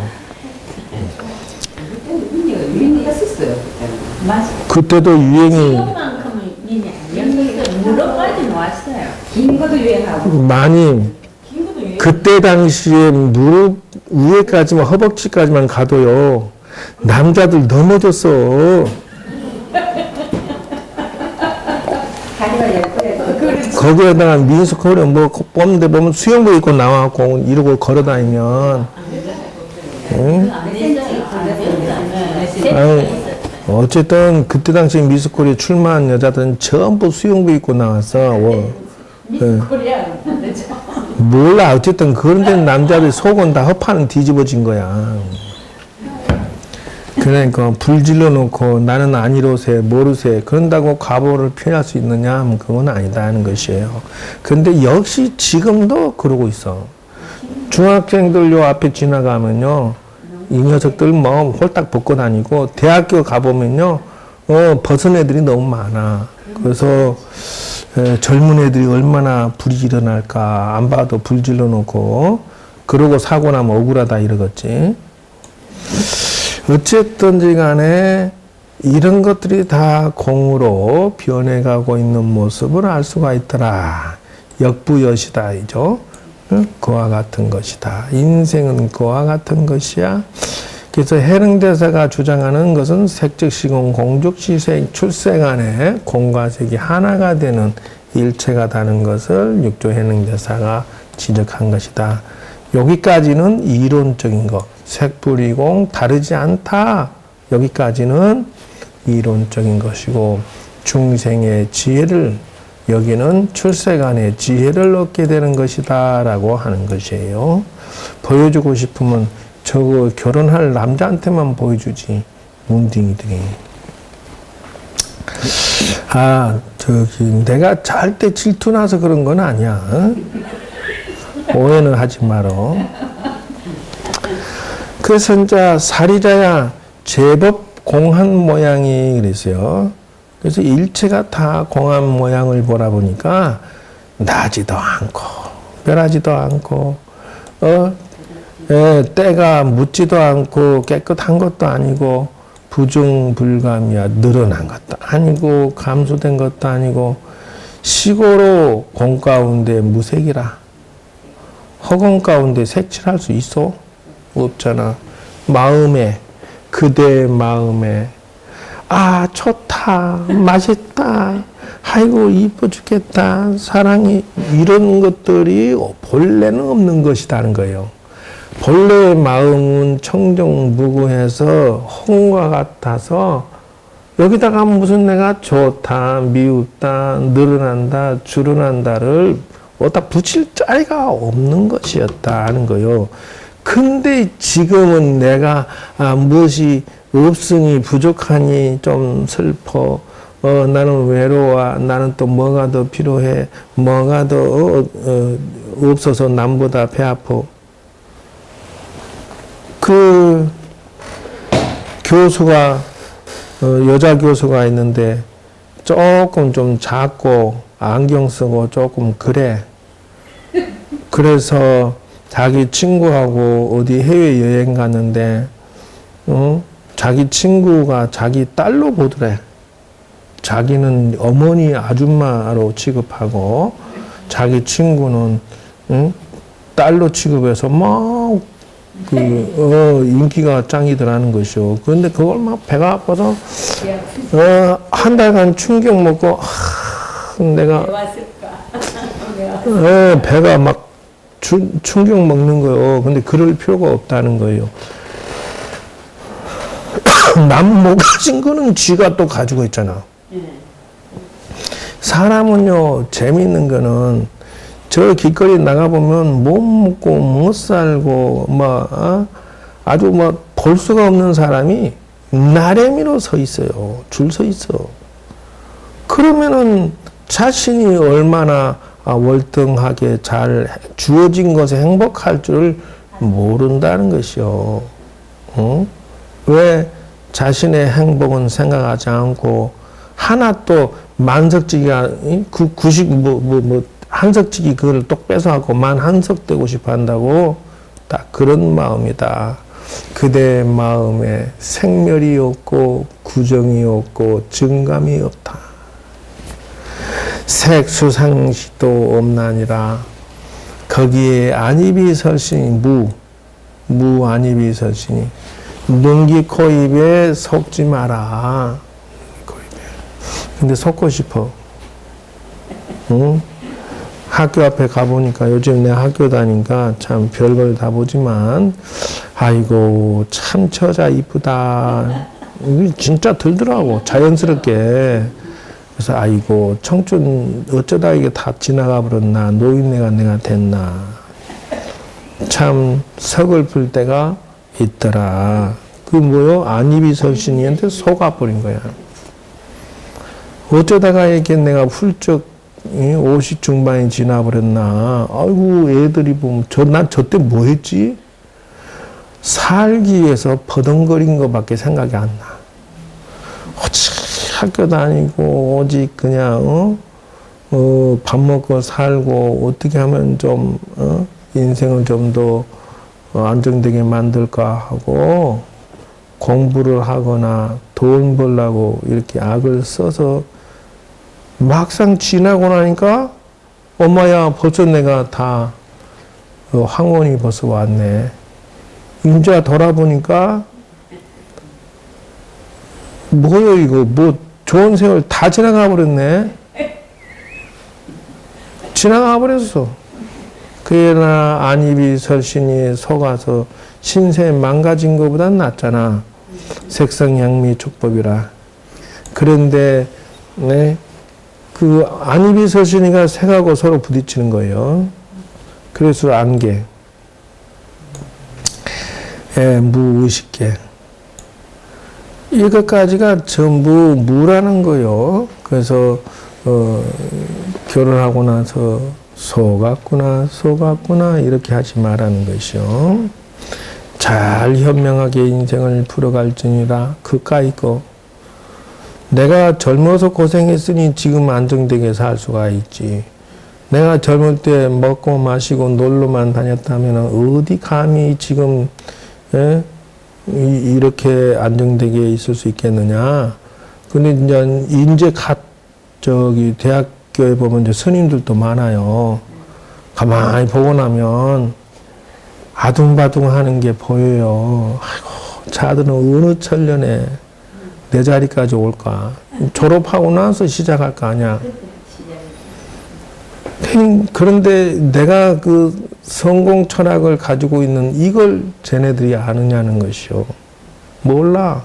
유행이 했었어요. 그때도 유행이 지금만큼은 긴 것도 유행하고. 마님, 긴 것도 유행. 그때 당시에 무릎 위에까지만, 허벅지까지만 가도요, 남자들 넘어졌어. 다리가 예뻐요. 그렇지. 거기에다가 민스코리아 뭐 뽑는데 보면 수영복 입고 나와갖고 이러고 걸어다니면, 응? 아니, 어쨌든 그때 당시 미스코리아 출마한 여자들은 전부 수영복 입고 나왔어. 미스코리아 안 되죠. 몰라. 어쨌든 그런 데는 남자들 속은 다 허파는 뒤집어진 거야. 그러니까 불질러 놓고 나는 아니로세 모르세 그런다고 과보를 표현할 수 있느냐 하면 그건 아니다 하는 것이에요. 근데 역시 지금도 그러고 있어. 중학생들 요 앞에 지나가면요, 이 녀석들 뭐 홀딱 벗고 다니고, 대학교 가보면요, 벗은 애들이 너무 많아. 그래서 젊은 애들이 얼마나 불이 일어날까. 안 봐도 불 질러 놓고 그러고 사고 나면 억울하다 이러겠지. 어쨌든지 간에 이런 것들이 다 공으로 변해가고 있는 모습을 알 수가 있더라. 역부여시다 이죠. 그와 같은 것이다. 인생은 그와 같은 것이야. 그래서 해능대사가 주장하는 것은 색즉시공 공즉시색 출생안에 공과 색이 하나가 되는 일체가 다는 것을 육조해능대사가 지적한 것이다. 여기까지는 이론적인 것. 색불이공 다르지 않다. 여기까지는 이론적인 것이고, 중생의 지혜를, 여기는 출세간의 지혜를 얻게 되는 것이다 라고 하는 것이에요. 보여주고 싶으면 저거 결혼할 남자한테만 보여주지, 문딩이들이. 내가 잘 때 질투나서 그런 건 아니야. 오해는 하지 말어. 그래서 이제 사리자야 제법 공한 모양이 그랬어요. 그래서 일체가 다 공한 모양을 보라 보니까 나지도 않고 멸하지도 않고 때가 묻지도 않고 깨끗한 것도 아니고 부중불감이야. 늘어난 것도 아니고 감소된 것도 아니고 시고로 공 가운데 무색이라. 허공 가운데 색칠할 수 있어? 없잖아. 마음에, 그대의 마음에, 아 좋다, 맛있다, 아이고 이뻐 죽겠다, 사랑이, 이런 것들이 본래는 없는 것이라는 거예요. 본래의 마음은 청정무구해서 홍과 같아서 여기다가 무슨 내가 좋다, 미웠다, 늘어난다, 줄어난다를 어디다 붙일 자리가 없는 것이었다 하는 거예요. 근데 지금은 내가 무엇이 없으니 부족하니 좀 슬퍼. 나는 외로워. 나는 또 뭐가 더 필요해. 뭐가 더 없어서 남보다 배 아파. 그 교수가 여자 교수가 있는데 조금 좀 작고 안경 쓰고 조금 그래. 그래서 자기 친구하고 어디 해외여행 갔는데 자기 친구가 자기 딸로 보더래. 자기는 어머니 아줌마로 취급하고 자기 친구는 딸로 취급해서 막 인기가 짱이더라는 것이요. 그런데 그걸 막 배가 아파서 한 달간 충격 먹고 내가 배가 막 충격 먹는 거예요. 근데 그럴 필요가 없다는 거예요. 남 못 가진 거는 쥐가 또 가지고 있잖아. 사람은요, 재미있는 거는 저 길거리 나가보면 못 먹고 못 살고 아주 볼 수가 없는 사람이 나래미로 서 있어요. 줄 서 있어. 그러면은 자신이 얼마나 월등하게 잘 주어진 것에 행복할 줄을 모른다는 것이요. 왜 자신의 행복은 생각하지 않고 하나 또 만석지기가 한석지기 그걸 또 뺏어갖고 한석 되고 싶어 한다고. 딱 그런 마음이다. 그대의 마음에 생멸이 없고 구정이 없고 증감이 없다. 색수상식도 없나니라. 거기에 안입이 설신이 무 안입이 설신이 눈기 코입에 속지 마라. 코입에. 근데 속고 싶어. 응? 학교 앞에 가보니까 요즘 내 학교 다니니까 참 별걸 다 보지만 아이고 참 처자 이쁘다. 이게 진짜 들더라고 자연스럽게. 그래서 아이고 청춘 어쩌다 이게 다 지나가 버렸나. 노인네가 내가 됐나. 참 서글플 때가 있더라. 그 뭐요? 안입이 설신이한테 속아버린 거야. 어쩌다가 이렇게 내가 훌쩍 50 중반이 지나버렸나. 아이고 애들이 보면 난 저 때 뭐 했지? 살기 위해서 버덩거린 것밖에 생각이 안 나. 오직 학교 다니고 오직 그냥 밥 먹고 살고 어떻게 하면 좀 인생을 좀 더 안정되게 만들까 하고 공부를 하거나 돈 벌려고 이렇게 악을 써서 막상 지나고 나니까 엄마야 벌써 내가 다 황혼이 벌써 왔네. 인자 돌아보니까 뭐요 이거 뭐 좋은 세월 다 지나가 버렸네. 지나가 버렸어. 그러나 안입이 설신이 속아서 신세 망가진 것보단 낫잖아. 색성향미 촉법이라. 그런데 네, 그 안입이 설신이가 색하고 서로 부딪히는 거예요. 그래서 안개. 무의식계. 이것까지가 전부 무라는 거요. 그래서 결혼하고 나서 속았구나 이렇게 하지 말라는 것이요. 잘 현명하게 인생을 풀어갈지니라. 그까이 거. 내가 젊어서 고생했으니 지금 안정되게 살 수가 있지. 내가 젊을 때 먹고 마시고 놀러만 다녔다면 어디 감히 지금 이렇게 안정되게 있을 수 있겠느냐. 근데 이제 대학교에 보면 이제 스님들도 많아요. 가만히 보고 나면 아둥바둥 하는 게 보여요. 아이고, 자들은 어느 천년에 내 자리까지 올까. 졸업하고 나서 시작할 거 아니야. 그런데 내가 그 성공 철학을 가지고 있는 이걸 쟤네들이 아느냐는 것이요. 몰라.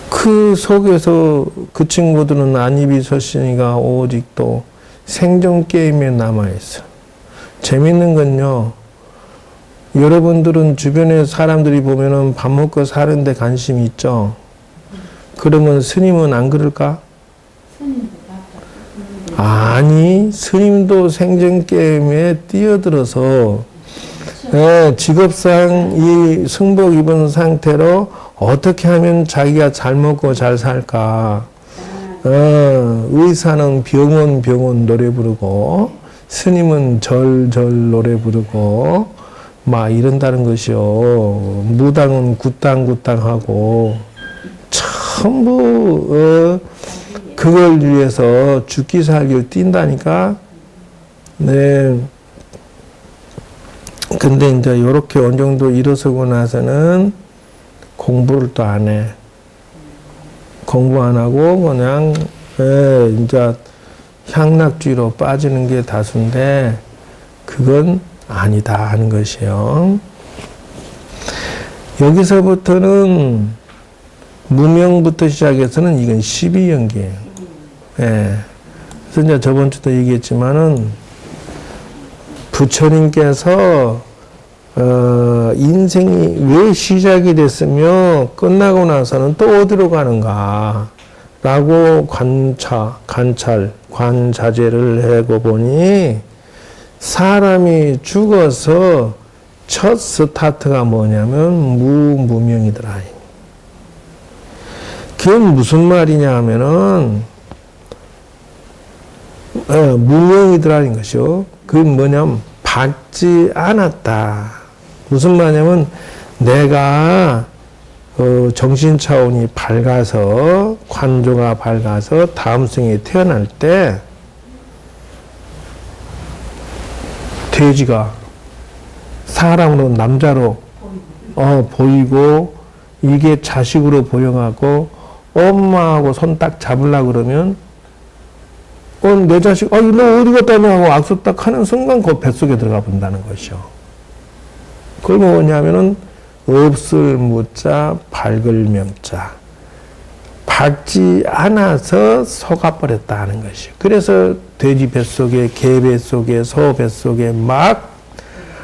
그 속에서 그 친구들은 안입이 설신이가 오직 또 생존 게임에 남아있어. 재밌는 건요. 여러분들은 주변에 사람들이 보면은 밥 먹고 사는데 관심이 있죠. 그러면 스님은 안 그럴까? 아니, 스님도 생존 게임에 뛰어들어서 직업상 이 승복 입은 상태로 어떻게 하면 자기가 잘 먹고 잘 살까. 의사는 병원 노래 부르고 스님은 절 노래 부르고 막 이런다는 것이요. 무당은 굿당굿당하고 전부 그걸 위해서 죽기 살기를 뛴다니까. 네. 근데 이제 요렇게 어느 정도 일어서고 나서는 공부를 또 안 해. 공부 안 하고 그냥 이제 향락주의로 빠지는 게 다수인데 그건 아니다 하는 것이요. 여기서부터는 무명부터 시작해서는 이건 12연기예요. 그래서 이제 저번 주도 얘기했지만은 부처님께서 인생이 왜 시작이 됐으며 끝나고 나서는 또 어디로 가는가 라고 관자재를 하고 보니 사람이 죽어서 첫 스타트가 뭐냐면 무명이더라. 그건 무슨 말이냐 하면은 무명이더라는 것이요. 그건 뭐냐면 받지 않았다. 무슨 말이냐면 내가 정신 차원이 밝아서 관조가 밝아서 다음 생에 태어날 때 돼지가 사람으로 남자로 보이고 이게 자식으로 보여가고 엄마하고 손 딱 잡으려고 그러면 내 자식 너 어디 갔다 냐 하고 악수 딱 하는 순간 그 뱃속에 들어가 본다는 것이요. 그걸 뭐냐면은 없을 무자 밝을 명자 밝지 않아서 속아버렸다 하는 것이요. 그래서 돼지 뱃속에 개 뱃속에 소 뱃속에 막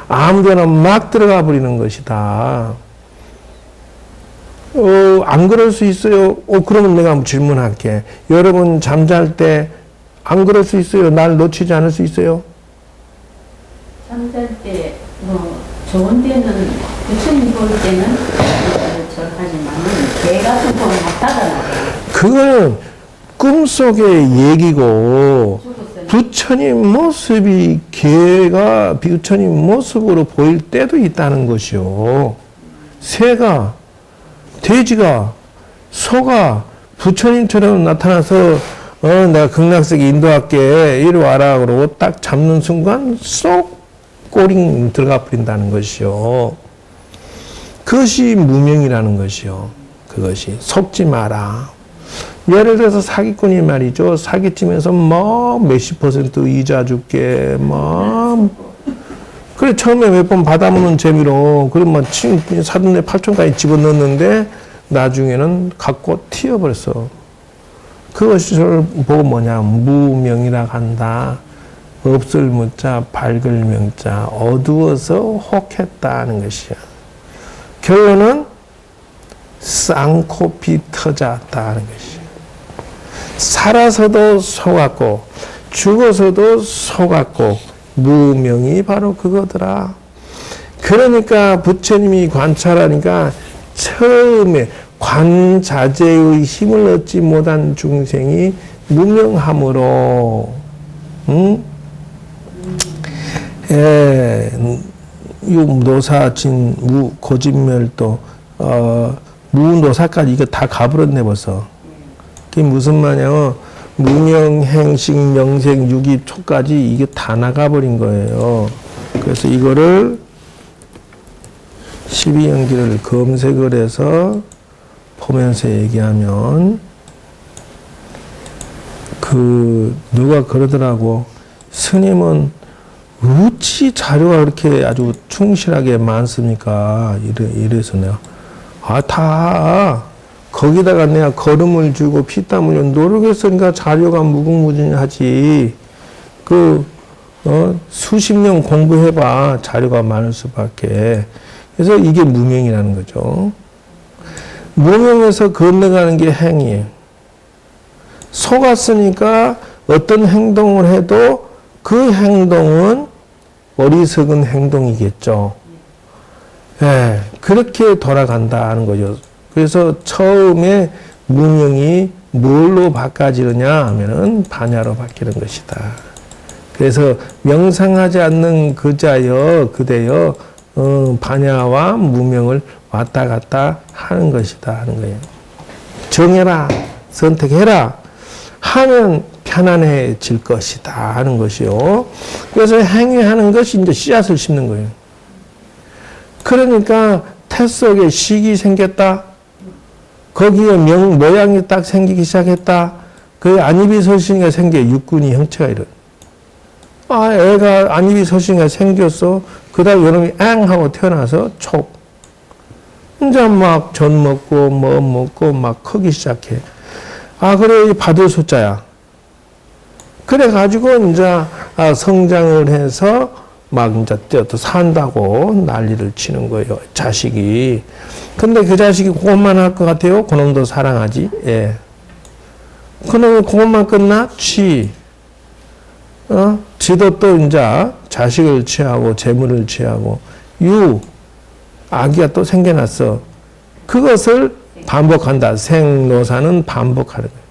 아무데나 막 들어가 버리는 것이다. 안 그럴 수 있어요? 그러면 내가 질문할게. 여러분 잠잘 때 안 그럴 수 있어요? 날 놓치지 않을 수 있어요? 잠잘 때, 좋은 때는, 부처님 볼 때는 절하지만은, 개 같은 거는 막 닫아놔요. 그거는 꿈속의 얘기고, 죽었어요. 부처님 모습이 개가 부처님 모습으로 보일 때도 있다는 것이요. 새가, 돼지가, 소가 부처님처럼 나타나서 내가 극락세계 인도할게 이리 와라 그러고 딱 잡는 순간 쏙 꼬링 들어가 버린다는 것이요. 그것이 무명이라는 것이요. 그것이 속지 마라. 예를 들어서 사기꾼이 말이죠. 사기치면서 뭐 몇십 % 이자 줄게 뭐 그래 처음에 몇 번 받아먹는 재미로 그럼 막 사돈에 8천까지 집어넣었는데 나중에는 갖고 튀어버렸어. 그것을 보고 뭐냐 무명이라 한다. 없을 무자 밝을 명자 어두워서 혹했다는 것이야. 결론은 쌍코피 터졌다는 것이야. 살아서도 속았고 죽어서도 속았고 무명이 바로 그거더라. 그러니까 부처님이 관찰하니까 처음에 관자재의 힘을 얻지 못한 중생이 무명함으로 노사진 고진멸도 무노사까지 이거 다 가버렸네 벌써. 그게 무슨 말이냐면 무명행식 명색 유기초까지 이게 다 나가버린 거예요. 그래서 이거를 12연기를 검색을 해서 보면서 얘기하면 누가 그러더라고. 스님은 어찌 자료가 그렇게 아주 충실하게 많습니까? 이래서 내가 다 거기다가 내가 걸음을 주고 피땀 흘려 노력했으니까 자료가 무궁무진하지. 수십 년 공부해봐. 자료가 많을 수밖에. 그래서 이게 무명이라는 거죠. 무명에서 건너가는 게 행이에요. 속았으니까 어떤 행동을 해도 그 행동은 어리석은 행동이겠죠. 예, 그렇게 돌아간다는 거죠. 그래서 처음에 무명이 뭘로 바꿔지느냐 하면은 반야로 바뀌는 것이다. 그래서 명상하지 않는 그자여 그대여 반야와 무명을 왔다 갔다 하는 것이다 하는 거예요. 정해라, 선택해라 하면 편안해질 것이다 하는 것이요. 그래서 행위하는 것이 이제 씨앗을 심는 거예요. 그러니까 태 속에 식이 생겼다. 거기에 모양이 딱 생기기 시작했다. 그 안입이 서신이가 생겨 육군이 형체가 이래. 애가 안입이 서신이가 생겼어. 그 다음 요놈이 앵 하고 태어나서 촉. 이제 막 전 먹고 뭐 먹고 막 크기 시작해. 그래 받을 숫자야. 그래가지고 이제 성장을 해서 막 이제 또 산다고 난리를 치는 거예요. 자식이. 근데 그 자식이 그것만 할 것 같아요? 그놈도 사랑하지. 예. 그놈이 그것만 끝나? 지도 또 이제 자식을 취하고 재물을 취하고 아기가 또 생겨났어. 그것을 반복한다. 생노사는 반복하는 거예요.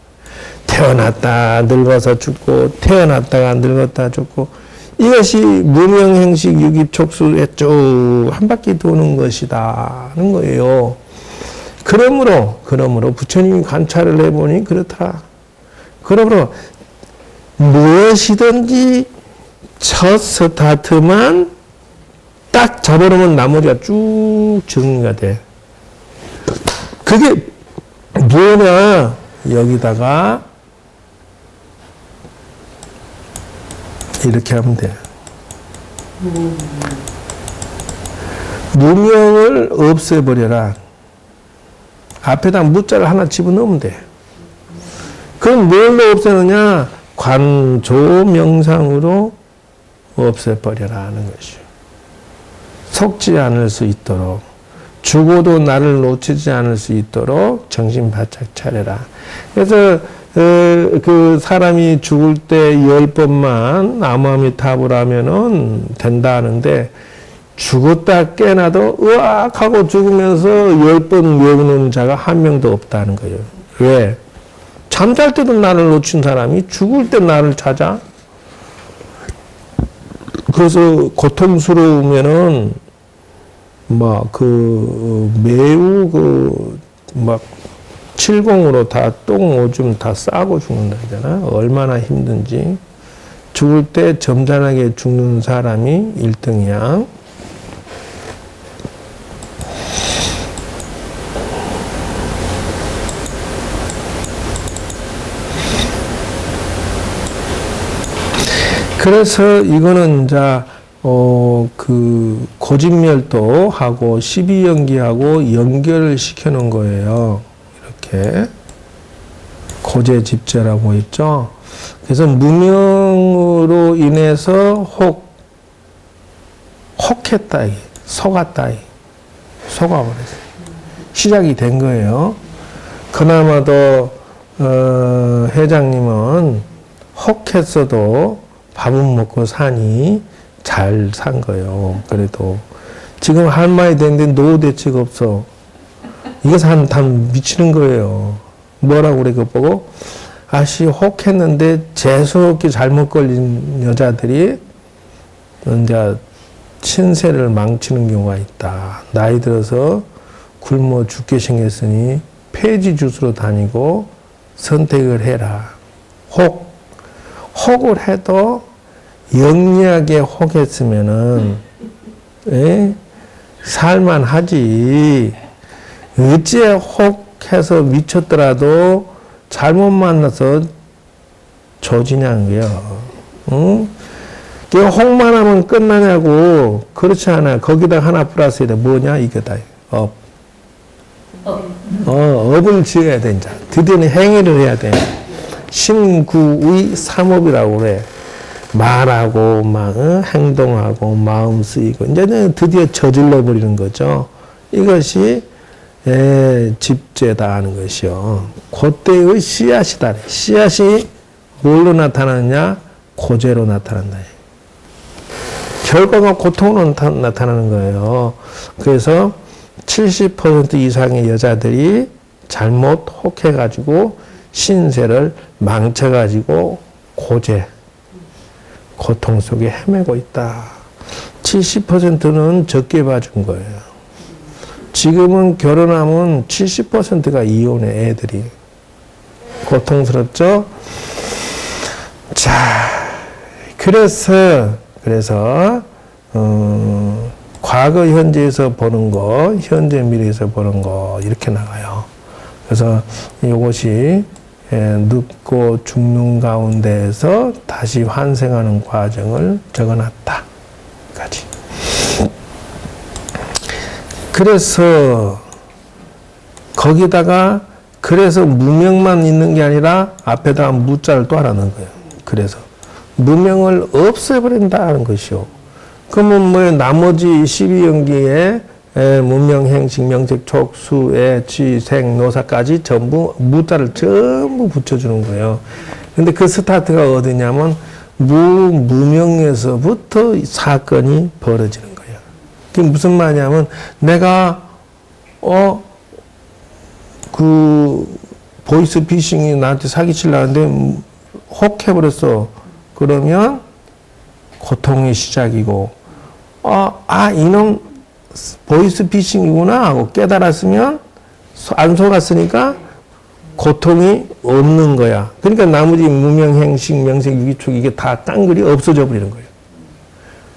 태어났다 늙어서 죽고 태어났다가 늙었다 죽고 이것이 무명행식 유기촉수에 쭉 한 바퀴 도는 것이다 하는 거예요. 그러므로 부처님이 관찰을 해보니 그렇더라. 그러므로 무엇이든지 첫 스타트만 딱 잡아놓으면 나머지가 쭉 정리가 돼. 그게 뭐냐? 여기다가 이렇게 하면 돼. 무명을 없애버려라. 앞에다 무자를 하나 집어넣으면 돼. 그럼 뭘로 없애느냐? 관조명상으로 없애버려라 하는 것이요. 속지 않을 수 있도록, 죽어도 나를 놓치지 않을 수 있도록 정신 바짝 차려라. 그래서 그 사람이 죽을 때 10번만 나무아미타불 하면은 된다 하는데, 죽었다 깨나도 으악 하고 죽으면서 10번 외우는 자가 한 명도 없다는 거예요. 왜? 잠잘 때도 나를 놓친 사람이 죽을 때 나를 찾아? 그래서 고통스러우면은 매우 70으로 다 똥 오줌 다 싸고 죽는다 하잖아. 얼마나 힘든지. 죽을 때 점잖하게 죽는 사람이 1등이야. 그래서 이거는 이제 그 고진멸도하고 12연기하고 연결을 시켜놓은 거예요. 이렇게 고재집재라고 했죠. 그래서 무명으로 인해서 혹했다, 속았다, 속아버렸어요. 시작이 된 거예요. 그나마도 회장님은 혹했어도 밥은 먹고 사니 잘 산 거예요. 그래도 지금 할머니 됐는데 노후 대책 없어. 이거 다 미치는 거예요. 뭐라고 그래 그거 보고 아씨 혹했는데 재수없게 잘못 걸린 여자들이 이제 신세를 망치는 경우가 있다. 나이 들어서 굶어 죽게 생겼으니 폐지 주스로 다니고 선택을 해라. 혹을 해도 영리하게 혹했으면은 살만하지. 어찌 혹해서 미쳤더라도 잘못 만나서 조지냐는 거야. 응? 그 혹만 하면 끝나냐고. 그렇지 않아. 거기다 하나 플러스해야 돼. 뭐냐 이거다. 업을 지어야 돼. 이제 드디어는 행위를 해야 돼. 심구의 삼업이라고 그래. 말하고, 행동하고, 마음 쓰이고, 이제 드디어 저질러 버리는 거죠. 이것이, 집죄다 하는 것이요. 그때의 씨앗이다. 씨앗이 뭘로 나타나느냐? 고재로 나타난다. 결과가 고통으로 나타나는 거예요. 그래서 70% 이상의 여자들이 잘못 혹해가지고, 신세를 망쳐가지고, 고통 속에 헤매고 있다. 70%는 적게 봐준 거예요. 지금은 결혼하면 70%가 이혼해, 애들이. 고통스럽죠? 자, 그래서, 과거, 현재에서 보는 거, 현재, 미래에서 보는 거, 이렇게 나가요. 그래서 이것이 늙고 죽는 가운데에서 다시 환생하는 과정을 적어놨다. 까지. 그래서 거기다가 그래서 무명만 있는 게 아니라 앞에다 무자를 또 하나 넣은 거예요. 그래서 무명을 없애버린다는 것이요. 그러면 뭐 나머지 12연기에 문명행식, 명색, 촉수, 지, 생, 노사까지 전부 무자를 전부 붙여주는 거예요. 근데 그 스타트가 어디냐면 무명에서부터 사건이 벌어지는 거예요. 그게 무슨 말이냐면 내가 그 보이스 피싱이 나한테 사기치려는데 혹해버렸어. 그러면 고통의 시작이고 이놈 보이스 피싱이구나 하고 깨달았으면 안 속았으니까 고통이 없는 거야. 그러니까 나머지 무명행식, 명색, 유기축 이게 다 깡글이 없어져 버리는 거예요.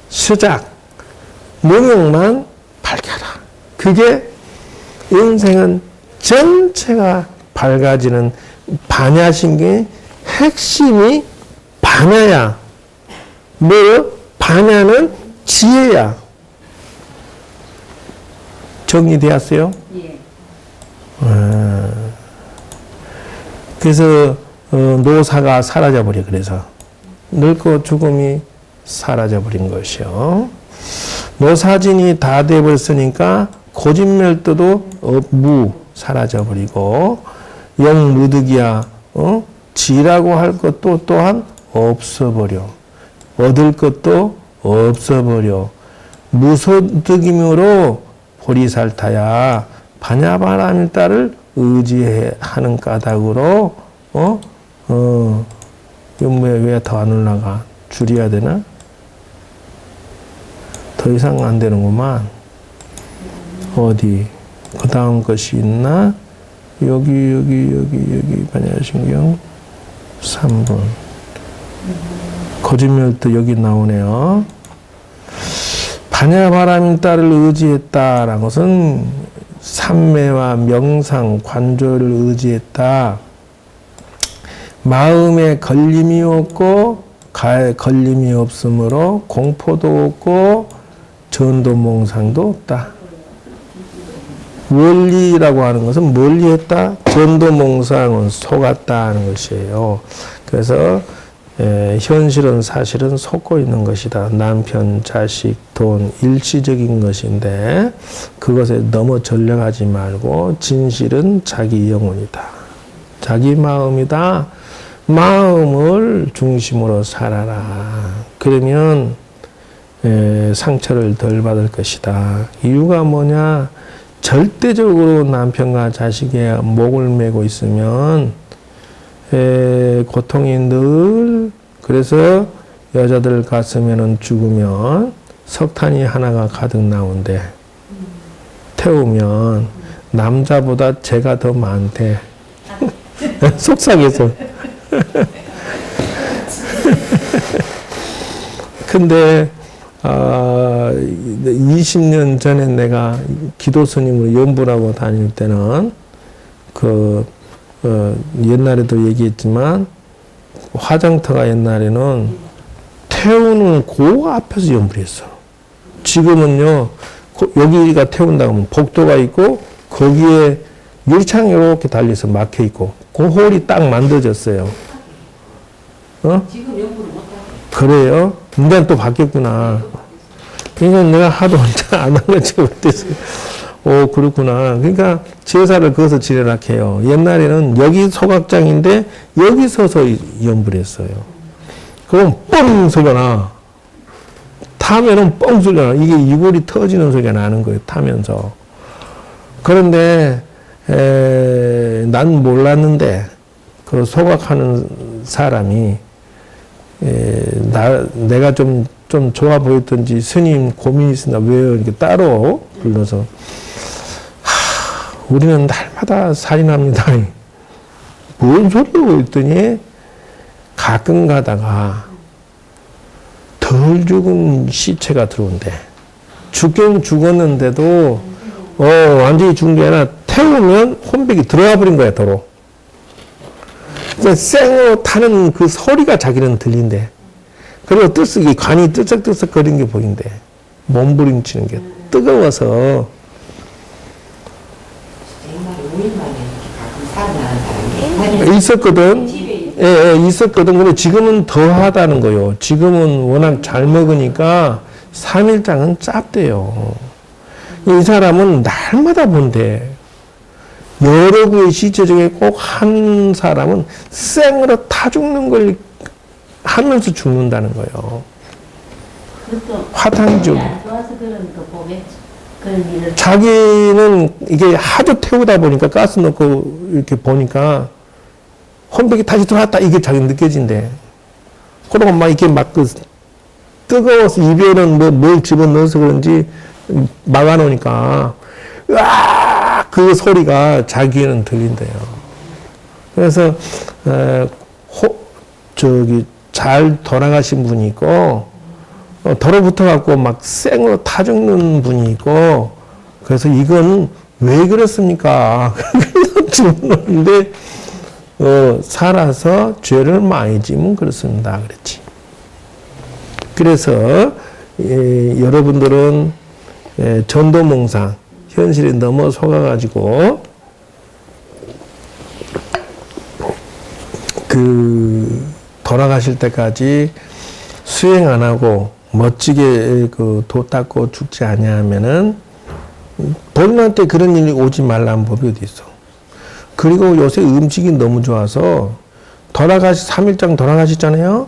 수작, 무명만 밝혀라. 그게 인생은 전체가 밝아지는 반야신경의 핵심이 반야야. 뭐요? 반야는 지혜야. 정리되었어요? 예. 그래서 노사가 사라져버려. 그래서 늙고 죽음이 사라져버린 것이요. 노사진이 다 돼버렸으니까 고진멸도도 무 사라져버리고 영무득이야. 지라고 할 것도 또한 없어버려. 얻을 것도 없어버려. 무소득이므로 보리살타야 반야바라밀다를 의지하는 까닭으로 왜 더 안 올라가? 줄여야 되나? 더 이상 안 되는구만. 어디? 그 다음 것이 있나? 여기 반야신경 3번. 거짓말도 여기 나오네요. 반야바라밀다를 의지했다라는 것은 삼매와 명상, 관조를 의지했다. 마음에 걸림이 없고 가에 걸림이 없으므로 공포도 없고 전도몽상도 없다. 원리라고 하는 것은 멀리했다. 전도몽상은 속았다 하는 것이에요. 그래서 현실은 사실은 속고 있는 것이다. 남편, 자식, 돈, 일시적인 것인데 그것에 너무 전령하지 말고 진실은 자기 영혼이다. 자기 마음이다. 마음을 중심으로 살아라. 그러면 상처를 덜 받을 것이다. 이유가 뭐냐? 절대적으로 남편과 자식의 목을 메고 있으면 고통이 늘, 그래서 여자들 가슴에는 죽으면 석탄이 하나가 가득 나온대. 태우면 남자보다 죄가 더 많대. 속상해서. 근데 20년 전에 내가 기도 스님으로 연부라고 다닐 때는 옛날에도 얘기했지만 화장터가 옛날에는 태우는 그 앞에서 연부를 했어. 지금은요 여기가 태운다고 하면 복도가 있고 거기에 유리창이 이렇게 달려서 막혀 있고 그 홀이 딱 만들어졌어요. 지금 연구를 못하고. 그래요? 인간 또 바뀌었구나. 그러니까 내가 하도 혼자 안 한 거지 못해서. 오, 그렇구나. 그러니까 제사를 거기서 지내라 해요. 옛날에는 여기 소각장인데 여기 서서 연부를 했어요. 그럼 뻥 소리가 나. 타면은 뻥 소리가 나. 이게 이골이 터지는 소리가 나는 거예요. 타면서. 그런데 난 몰랐는데 그 소각하는 사람이 내가 좀 좋아 보였던지 스님 고민이 있으나 왜 이렇게 따로 불러서 우리는 날마다 살인합니다. 뭔 소리고 했더니 가끔 가다가 덜 죽은 시체가 들어온대. 죽긴 죽었는데도 완전히 죽은 게 아니라 태우면 혼백이 들어가 버린 거야, 도로. 그러니까 생으로 타는 그 소리가 자기는 들린대. 그리고 관이 뜨적뜨적 거리는 게 보인대. 몸부림치는 게 뜨거워서. 있었거든. 있었거든. 근데 지금은 더 하다는 거요. 지금은 워낙 잘 먹으니까 3일장은 짭대요. 이 사람은 날마다 본대. 여러 구의 시체 중에 꼭 한 사람은 생으로 타 죽는 걸 하면서 죽는다는 거예요. 화탕죽. 자기는 이게 하도 태우다 보니까 가스 넣고 이렇게 보니까 혼백이 다시 들어왔다 이게 자기 느껴진대. 그러고 막 이렇게 막 뜨거워서 입에는 뭘 집어넣어서 그런지 막아놓으니까 으악 그 소리가 자기에는 들린대요. 그래서 잘 돌아가신 분이 있고 더러붙어 갖고 막 생으로 타 죽는 분이 있고, 그래서 이건 왜 그렇습니까? 죽는데 살아서 죄를 많이 지면 그렇습니다. 그렇지. 그래서 여러분들은 전도몽상 현실에 넘어 속아가지고 돌아가실 때까지 수행 안 하고 멋지게 도 닦고 죽지 아니하면은 본인한테 그런 일이 오지 말라는 법이 어디 있어. 그리고 요새 음식이 너무 좋아서 3일장 돌아가셨잖아요.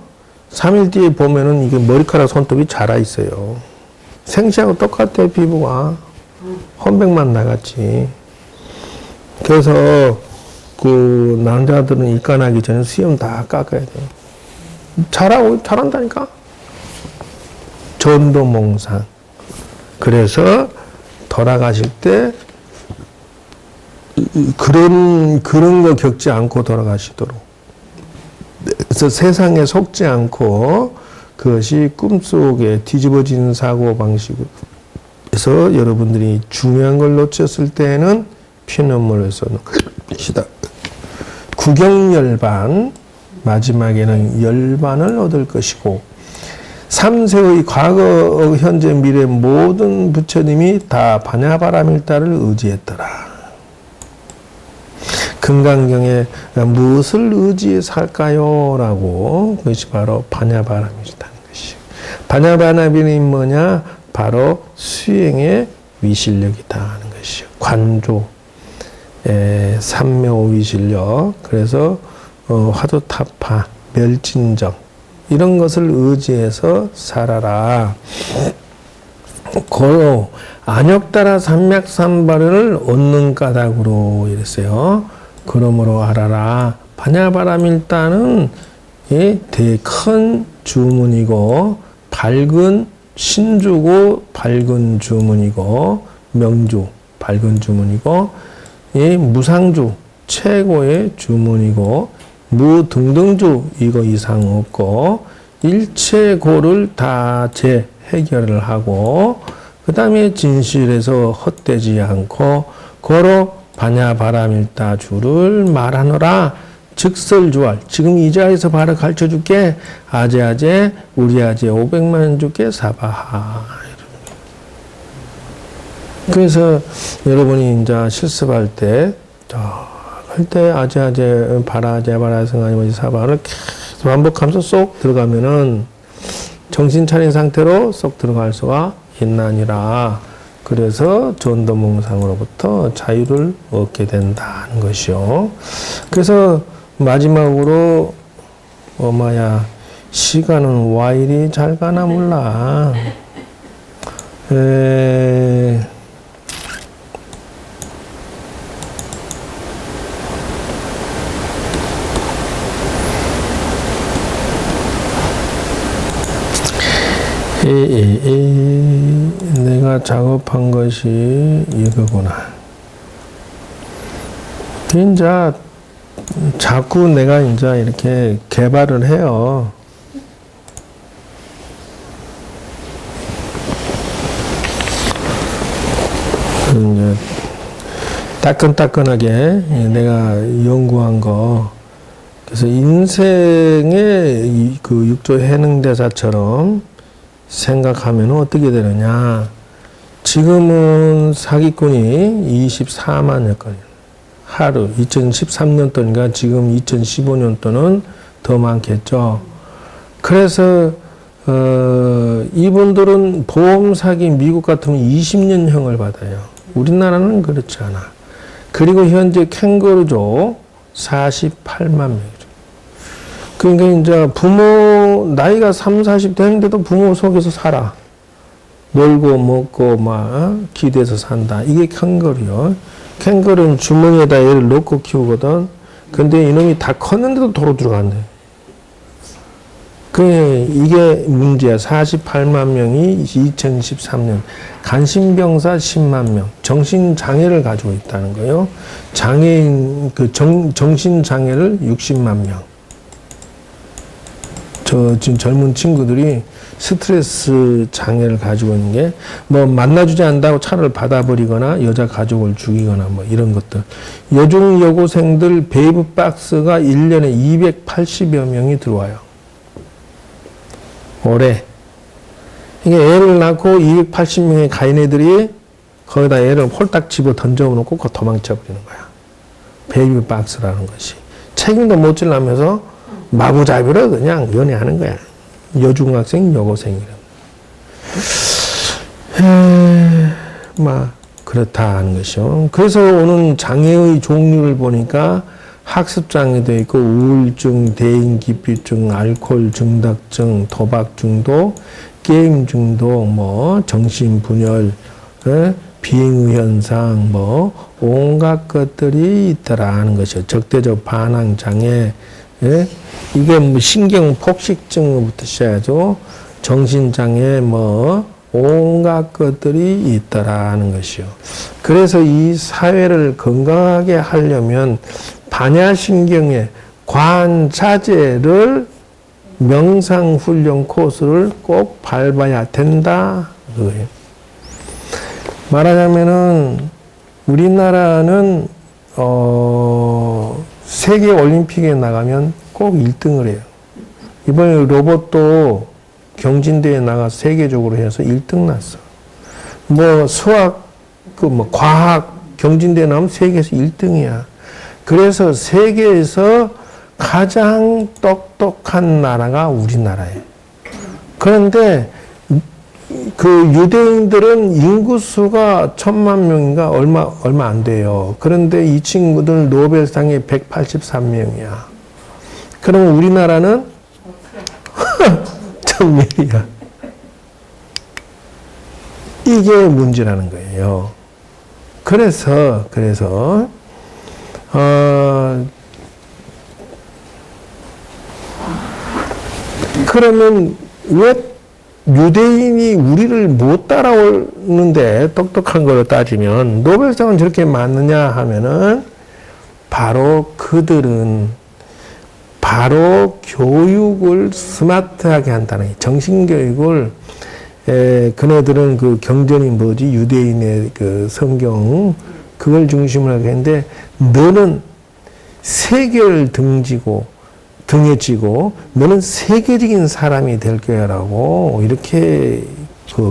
3일 뒤에 보면은 이게 머리카락 손톱이 자라 있어요. 생시하고 똑같아, 피부가. 혼백만 나갔지. 그래서 남자들은 입간하기 전에 수염 다 깎아야 돼. 잘한다니까? 전도몽상. 그래서 돌아가실 때 그런 거 겪지 않고 돌아가시도록. 그래서 세상에 속지 않고 그것이 꿈속에 뒤집어지는 사고방식으로 해서 여러분들이 중요한 걸 놓쳤을 때에는 피눈물을 쏘는 것이다. 구경열반, 마지막에는 열반을 얻을 것이고, 3세의 과거, 현재, 미래 모든 부처님이 다 반야바라밀다를 의지했더라. 금강경에 무엇을 의지해 살까요? 라고, 그것이 바로 반야바라밀이라는 것이요. 반야바라밀이 뭐냐? 바로 수행의 위실력이다 하는 것이요. 관조, 삼묘위실력. 그래서 화두타파, 멸진정 이런 것을 의지해서 살아라. 고로 안욕따라 삼맥삼발을 얻는 까닭으로 이랬어요. 그러므로 알아라. 반야바라밀다는 큰 주문이고 밝은 신주고 밝은 주문이고 명주 밝은 주문이고 무상주 최고의 주문이고 무등등주 이거 이상 없고 일체고를 다 해결을 하고 그 다음에 진실에서 헛되지 않고 고로 반야바라밀다 주를 말하노라. 즉설주알 지금 이 자리에서 바로 가르쳐줄게. 아제아제 우리 아제 500만 주께 사바하. 그래서 여러분이 이제 실습할 때 아제아제 바라제바라 승하니 사바를 계속 반복하면서 쏙 들어가면은 정신 차린 상태로 쏙 들어갈 수가 있나니라. 그래서 전도몽상으로부터 자유를 얻게 된다는 것이요. 그래서 마지막으로 엄마야 시간은 와 이리 잘 가나 몰라. 내가 작업한 것이 이거구나. 이제 자꾸 내가 이제 이렇게 개발을 해요. 이제 따끈따끈하게 내가 연구한 거. 그래서 인생의 그 육조 해능대사처럼 생각하면 어떻게 되느냐. 지금은 사기꾼이 24만여 건이에요. 하루 2013년도니까 지금 2015년도는 더 많겠죠. 그래서 이분들은 보험 사기 미국 같으면 20년형을 받아요. 우리나라는 그렇지 않아. 그리고 현재 캥거루족 48만 명이죠. 그러니까 이제 부모 나이가 3, 40 되는데도 부모 속에서 살아. 놀고 먹고 막 기대서 산다. 이게 캥거루요. 캥거루는 주머니에다 애를 넣고 키우거든. 근데 이놈이 다 컸는데도 도로 들어간대. 이게 문제야. 48만 명이 2023년 간신병사 10만 명, 정신장애를 가지고 있다는 거예요. 장애인, 정신장애를 60만 명. 지금 젊은 친구들이 스트레스 장애를 가지고 있는 게, 만나주지 않는다고 차를 받아버리거나, 여자 가족을 죽이거나, 이런 것들. 여중 여고생들 베이브 박스가 1년에 280여 명이 들어와요. 올해. 이게 애를 낳고 280명의 가인애들이 거기다 애를 홀딱 집어 던져놓고 도망쳐버리는 거야. 베이비 박스라는 것이. 책임도 못 지려면서 마구잡이로 그냥 연애하는 거야. 여중학생, 여고생이라. 그렇다 하는 것이요. 그래서 오는 장애의 종류를 보니까 학습장애도 있고, 우울증, 대인기피증, 알코올 중독증, 도박 중독, 게임 중독, 정신분열, 비행의 현상, 온갖 것들이 있더라 하는 것이요. 적대적 반항장애, 이게 신경 폭식증부터 시작해서 정신장애, 온갖 것들이 있더라 하는 것이요. 그래서 이 사회를 건강하게 하려면 반야신경의 관자재를 명상훈련 코스를 꼭 밟아야 된다. 그거예요. 말하자면은 우리나라는 세계 올림픽에 나가면 꼭 1등을 해요. 이번에 로봇도 경진대회에 나가서 세계적으로 해서 1등 났어. 수학, 과학 경진대회 나오면 세계에서 1등이야. 그래서 세계에서 가장 똑똑한 나라가 우리나라예요. 그런데 유대인들은 인구수가 1000만 명인가 얼마 안 돼요. 그런데 이 친구들 노벨상에 183명이야. 그러면 우리나라는 1000명이야. 이게 문제라는 거예요. 그래서 그러면 왜 유대인이 우리를 못 따라오는데, 똑똑한 걸로 따지면 노벨상은 저렇게 많느냐 하면은, 바로 그들은 교육을 스마트하게 한다는 거예요. 정신교육을, 그네들은 경전이 유대인의 성경, 그걸 중심으로 하게 했는데, 너는 세계를 등에 쥐고 너는 세계적인 사람이 될 거야라고 이렇게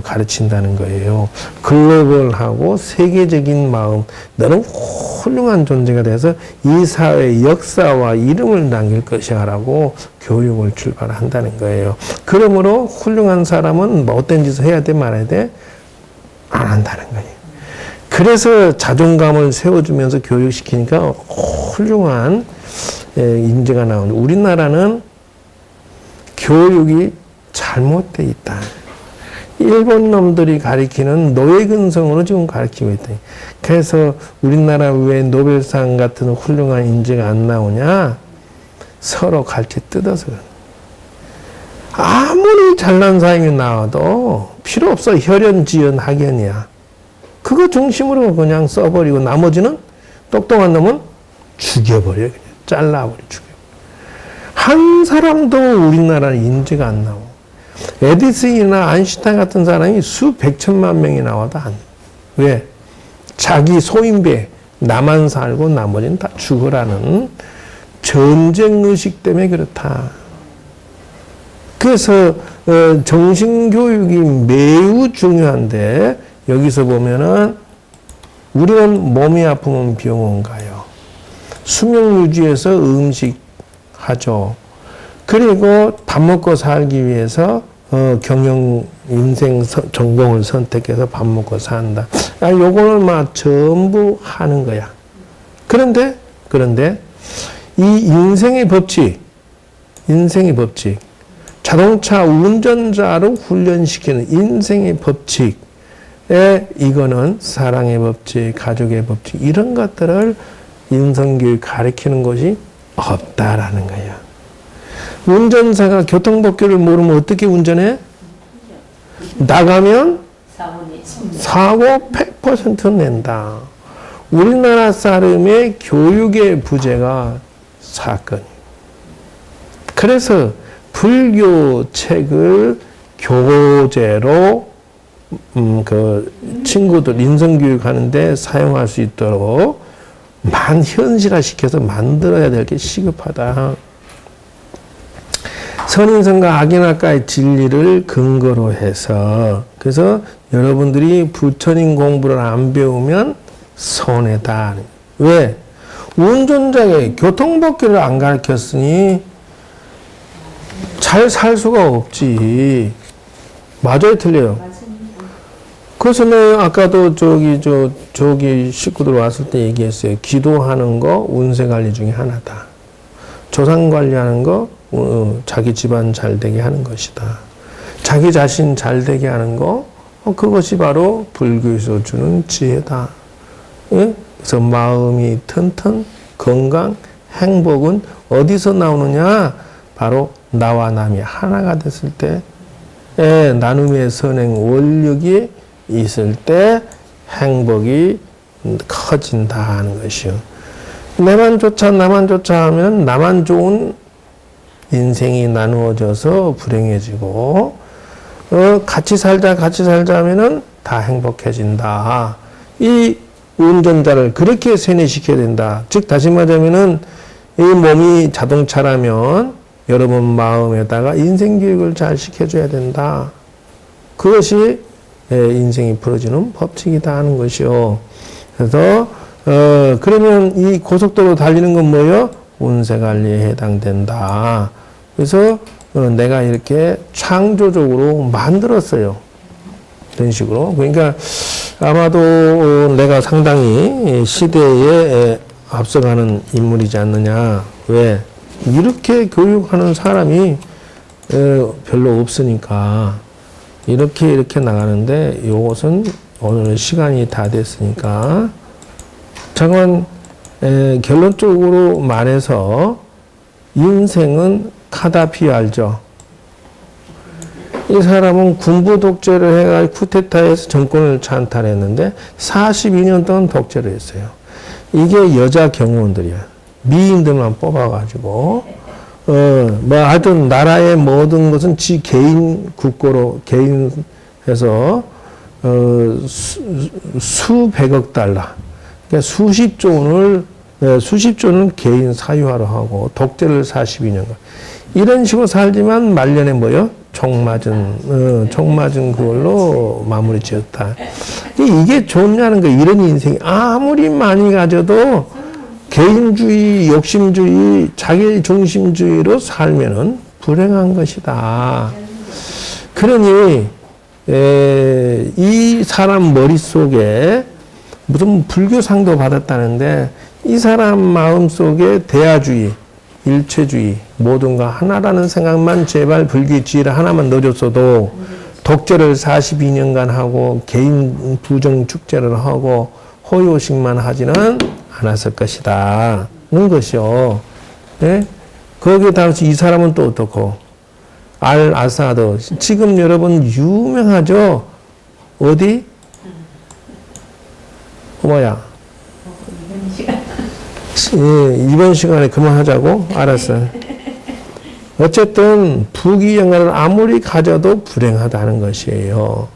가르친다는 거예요. 글로벌하고 세계적인 마음, 너는 훌륭한 존재가 돼서 이 사회의 역사와 이름을 남길 것이야라고 교육을 출발한다는 거예요. 그러므로 훌륭한 사람은 어떤 짓을 해야 돼, 말아야 돼? 안 한다는 거예요. 그래서 자존감을 세워주면서 교육시키니까 훌륭한 인재가 나오는데, 우리나라는 교육이 잘못되어 있다. 일본 놈들이 가리키는 노예근성으로 지금 가르치고 있다. 그래서 우리나라 왜 노벨상 같은 훌륭한 인재가 안 나오냐? 서로 갈치 뜯어서. 아무리 잘난 사람이 나와도 필요 없어. 혈연, 지연, 학연이야. 그거 중심으로 그냥 써버리고 나머지는 똑똑한 놈은 죽여버려. 그냥 잘라버려. 죽여. 한 사람도 우리나라 인재가 안 나와. 에디슨이나 아인슈타인 같은 사람이 수백 천만 명이 나와도 안 돼. 왜? 자기 소인배, 나만 살고 나머지는 다 죽으라는 전쟁의식 때문에 그렇다. 그래서 정신교육이 매우 중요한데, 여기서 보면은 우리는 몸이 아프면 병원 가요. 수명 유지해서 음식 하죠. 그리고 밥 먹고 살기 위해서 경영 인생 전공을 선택해서 밥 먹고 산다. 요거를 전부 하는 거야. 그런데 이 인생의 법칙, 자동차 운전자로 훈련시키는 인생의 법칙에, 이거는 사랑의 법칙, 가족의 법칙, 이런 것들을 인성교육 가르치는 것이 없다라는 거야. 운전사가 교통법규를 모르면 어떻게 운전해? 나가면 사고 100% 낸다. 우리나라 사람의 교육의 부재가 사건이에요. 그래서 불교 책을 교재로 그 친구들 인성교육 하는데 사용할 수 있도록 현실화 시켜서 만들어야 될 게 시급하다. 선인성과 악인학과의 진리를 근거로 해서 그래서 여러분들이 부처님 공부를 안 배우면 손해다. 왜? 운전자에게 교통법규를 안 가르쳤으니 잘 살 수가 없지. 맞아요, 틀려요? 그래서 내가 아까도 저기 식구들 왔을 때 얘기했어요. 기도하는 거 운세 관리 중에 하나다. 조상 관리하는 거 자기 집안 잘 되게 하는 것이다. 자기 자신 잘 되게 하는 거 그것이 바로 불교에서 주는 지혜다. 예? 그래서 마음이 튼튼, 건강, 행복은 어디서 나오느냐? 바로 나와 남이 하나가 됐을 때, 나눔의 선행 원력이 있을 때 행복이 커진다 하는 것이요. 나만 쫓아 하면 나만 좋은 인생이 나누어져서 불행해지고, 같이 살자 하면은 다 행복해진다. 이 운전자를 그렇게 세뇌시켜야 된다. 즉, 다시 말하면은 이 몸이 자동차라면 여러분 마음에다가 인생교육을 잘 시켜줘야 된다. 그것이 인생이 풀어지는 법칙이다 하는 것이요. 그래서, 그러면 이 고속도로 달리는 건 뭐예요? 운세 관리에 해당된다. 그래서 내가 이렇게 창조적으로 만들었어요. 이런 식으로. 그러니까 아마도 내가 상당히 시대에 앞서가는 인물이지 않느냐. 왜? 이렇게 교육하는 사람이 별로 없으니까 이렇게 나가는데 이것은 오늘 시간이 다 됐으니까 잠깐 결론적으로 말해서 인생은 카다피 알죠? 이 사람은 군부 독재를 해가지고 쿠데타해서 정권을 찬탈했는데 42년 동안 독재를 했어요. 이게 여자 경호원들이야. 미인들만 뽑아가지고 하여튼 나라의 모든 것은 지 개인 국고로 개인 해서 수백억 달러 그러니까 수십조는 개인 사유화로 하고 독재를 42년간 이런 식으로 살지만 말년에 뭐요? 총 맞은 그걸로 마무리 지었다. 이게 좋냐는 거. 이런 인생이 아무리 많이 가져도 개인주의, 욕심주의, 자기중심주의로 살면은 불행한 것이다. 그러니 이 사람 머릿속에 무슨 불교상도 받았다는데 이 사람 마음속에 대하주의, 일체주의, 모든 거 하나라는 생각만 제발 불교의 지혜를 하나만 넣어줬어도 독재를 42년간 하고 개인 부정 축제를 하고 호요식만 하지는 않았을 것이다. 는 것이요. 예? 거기에 다음에 이 사람은 또 어떻고? 알-아사드. 지금 여러분 유명하죠? 어디? 뭐야? 이번 시간에 그만하자고? 알았어요. 어쨌든 부귀영화를 아무리 가져도 불행하다는 것이에요.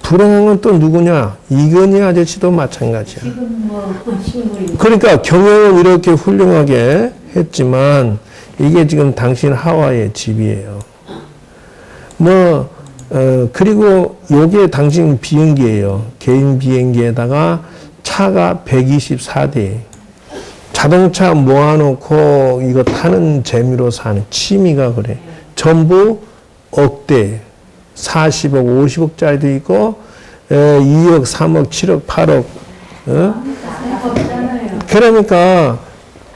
불행한 건 또 누구냐? 이건희 아저씨도 마찬가지야. 지금 식물이 그러니까 경영은 이렇게 훌륭하게 했지만 이게 지금 당신 하와의 집이에요. 그리고 요게 당신 비행기예요. 개인 비행기에다가 차가 124대. 자동차 모아놓고 이거 타는 재미로 사는 취미가 그래. 전부 억대. 40억, 50억짜리도 있고, 2억, 3억, 7억, 8억. 그러니까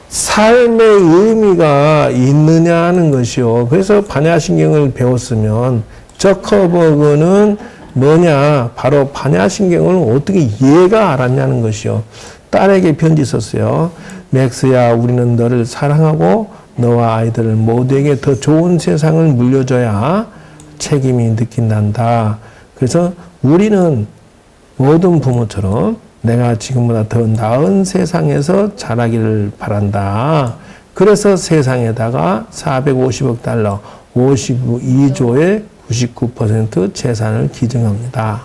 삶의 의미가 있느냐 하는 것이요. 그래서 반야신경을 배웠으면 저커버그는 뭐냐? 바로 반야신경을 어떻게 얘가 알았냐는 것이요. 딸에게 편지 썼어요. 맥스야, 우리는 너를 사랑하고 너와 아이들 모두에게 더 좋은 세상을 물려줘야 책임이 느낀단다. 그래서 우리는 모든 부모처럼 내가 지금보다 더 나은 세상에서 자라기를 바란다. 그래서 세상에다가 450억 달러, 52조의 99% 재산을 기증합니다.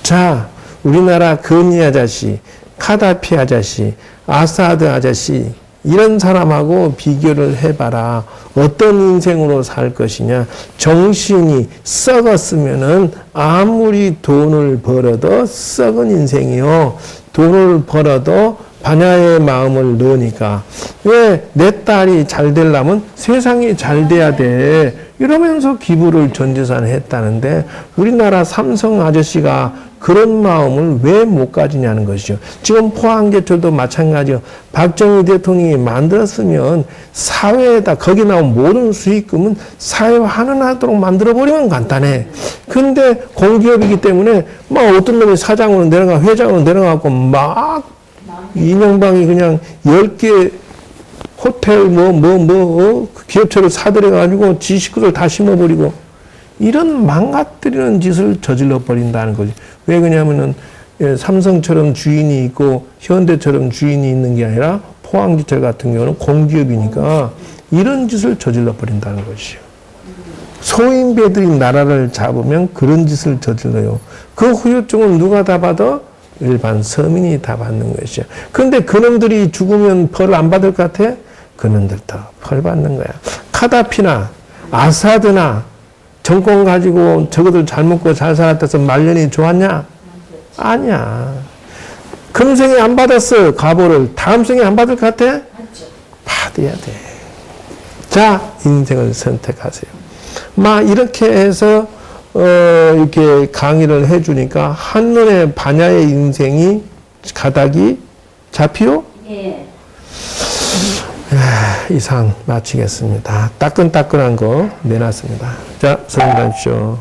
자, 우리나라 건희 아저씨, 카다피 아저씨, 아사드 아저씨 이런 사람하고 비교를 해봐라. 어떤 인생으로 살 것이냐. 정신이 썩었으면은 아무리 돈을 벌어도 썩은 인생이요. 돈을 벌어도 반야의 마음을 넣으니까. 왜 내 딸이 잘 되려면 세상이 잘 돼야 돼. 이러면서 기부를 전 재산에 했다는데 우리나라 삼성 아저씨가 그런 마음을 왜 못 가지냐는 것이죠. 지금 포항제철도 마찬가지요. 박정희 대통령이 만들었으면 사회에다 거기 나온 모든 수익금은 사회화하도록 만들어버리면 간단해. 근데 공기업이기 때문에 막 어떤 놈이 사장으로 내려가 회장으로 내려가고 막 이명박이 그냥 10개 호텔 기업체를 사들여가지고 지 식구들 다 심어버리고 이런 망가뜨리는 짓을 저질러 버린다는 거지. 왜 그러냐면은 삼성처럼 주인이 있고 현대처럼 주인이 있는 게 아니라 포항지철 같은 경우는 공기업이니까 이런 짓을 저질러 버린다는 것이요. 소인배들이 나라를 잡으면 그런 짓을 저질러요. 그 후유증은 누가 다 받아? 일반 서민이 다 받는 것이요. 그런데 그놈들이 죽으면 벌 안 받을 것 같아? 그놈들도 벌 받는 거야. 카다피나 아사드나 정권 가지고 저거들 잘 먹고 잘 살았다서 말년이 좋았냐? 아니야. 금생에 안 받았어. 가보를. 다음 생에 안 받을 것 같아? 받아야 돼. 자, 인생을 선택하세요. 막 이렇게 해서 이렇게 강의를 해주니까 한눈에 반야의 인생이 가닥이 잡히요? 예. 이상 마치겠습니다. 따끈따끈한 거 내놨습니다. 자, 성공하십시오.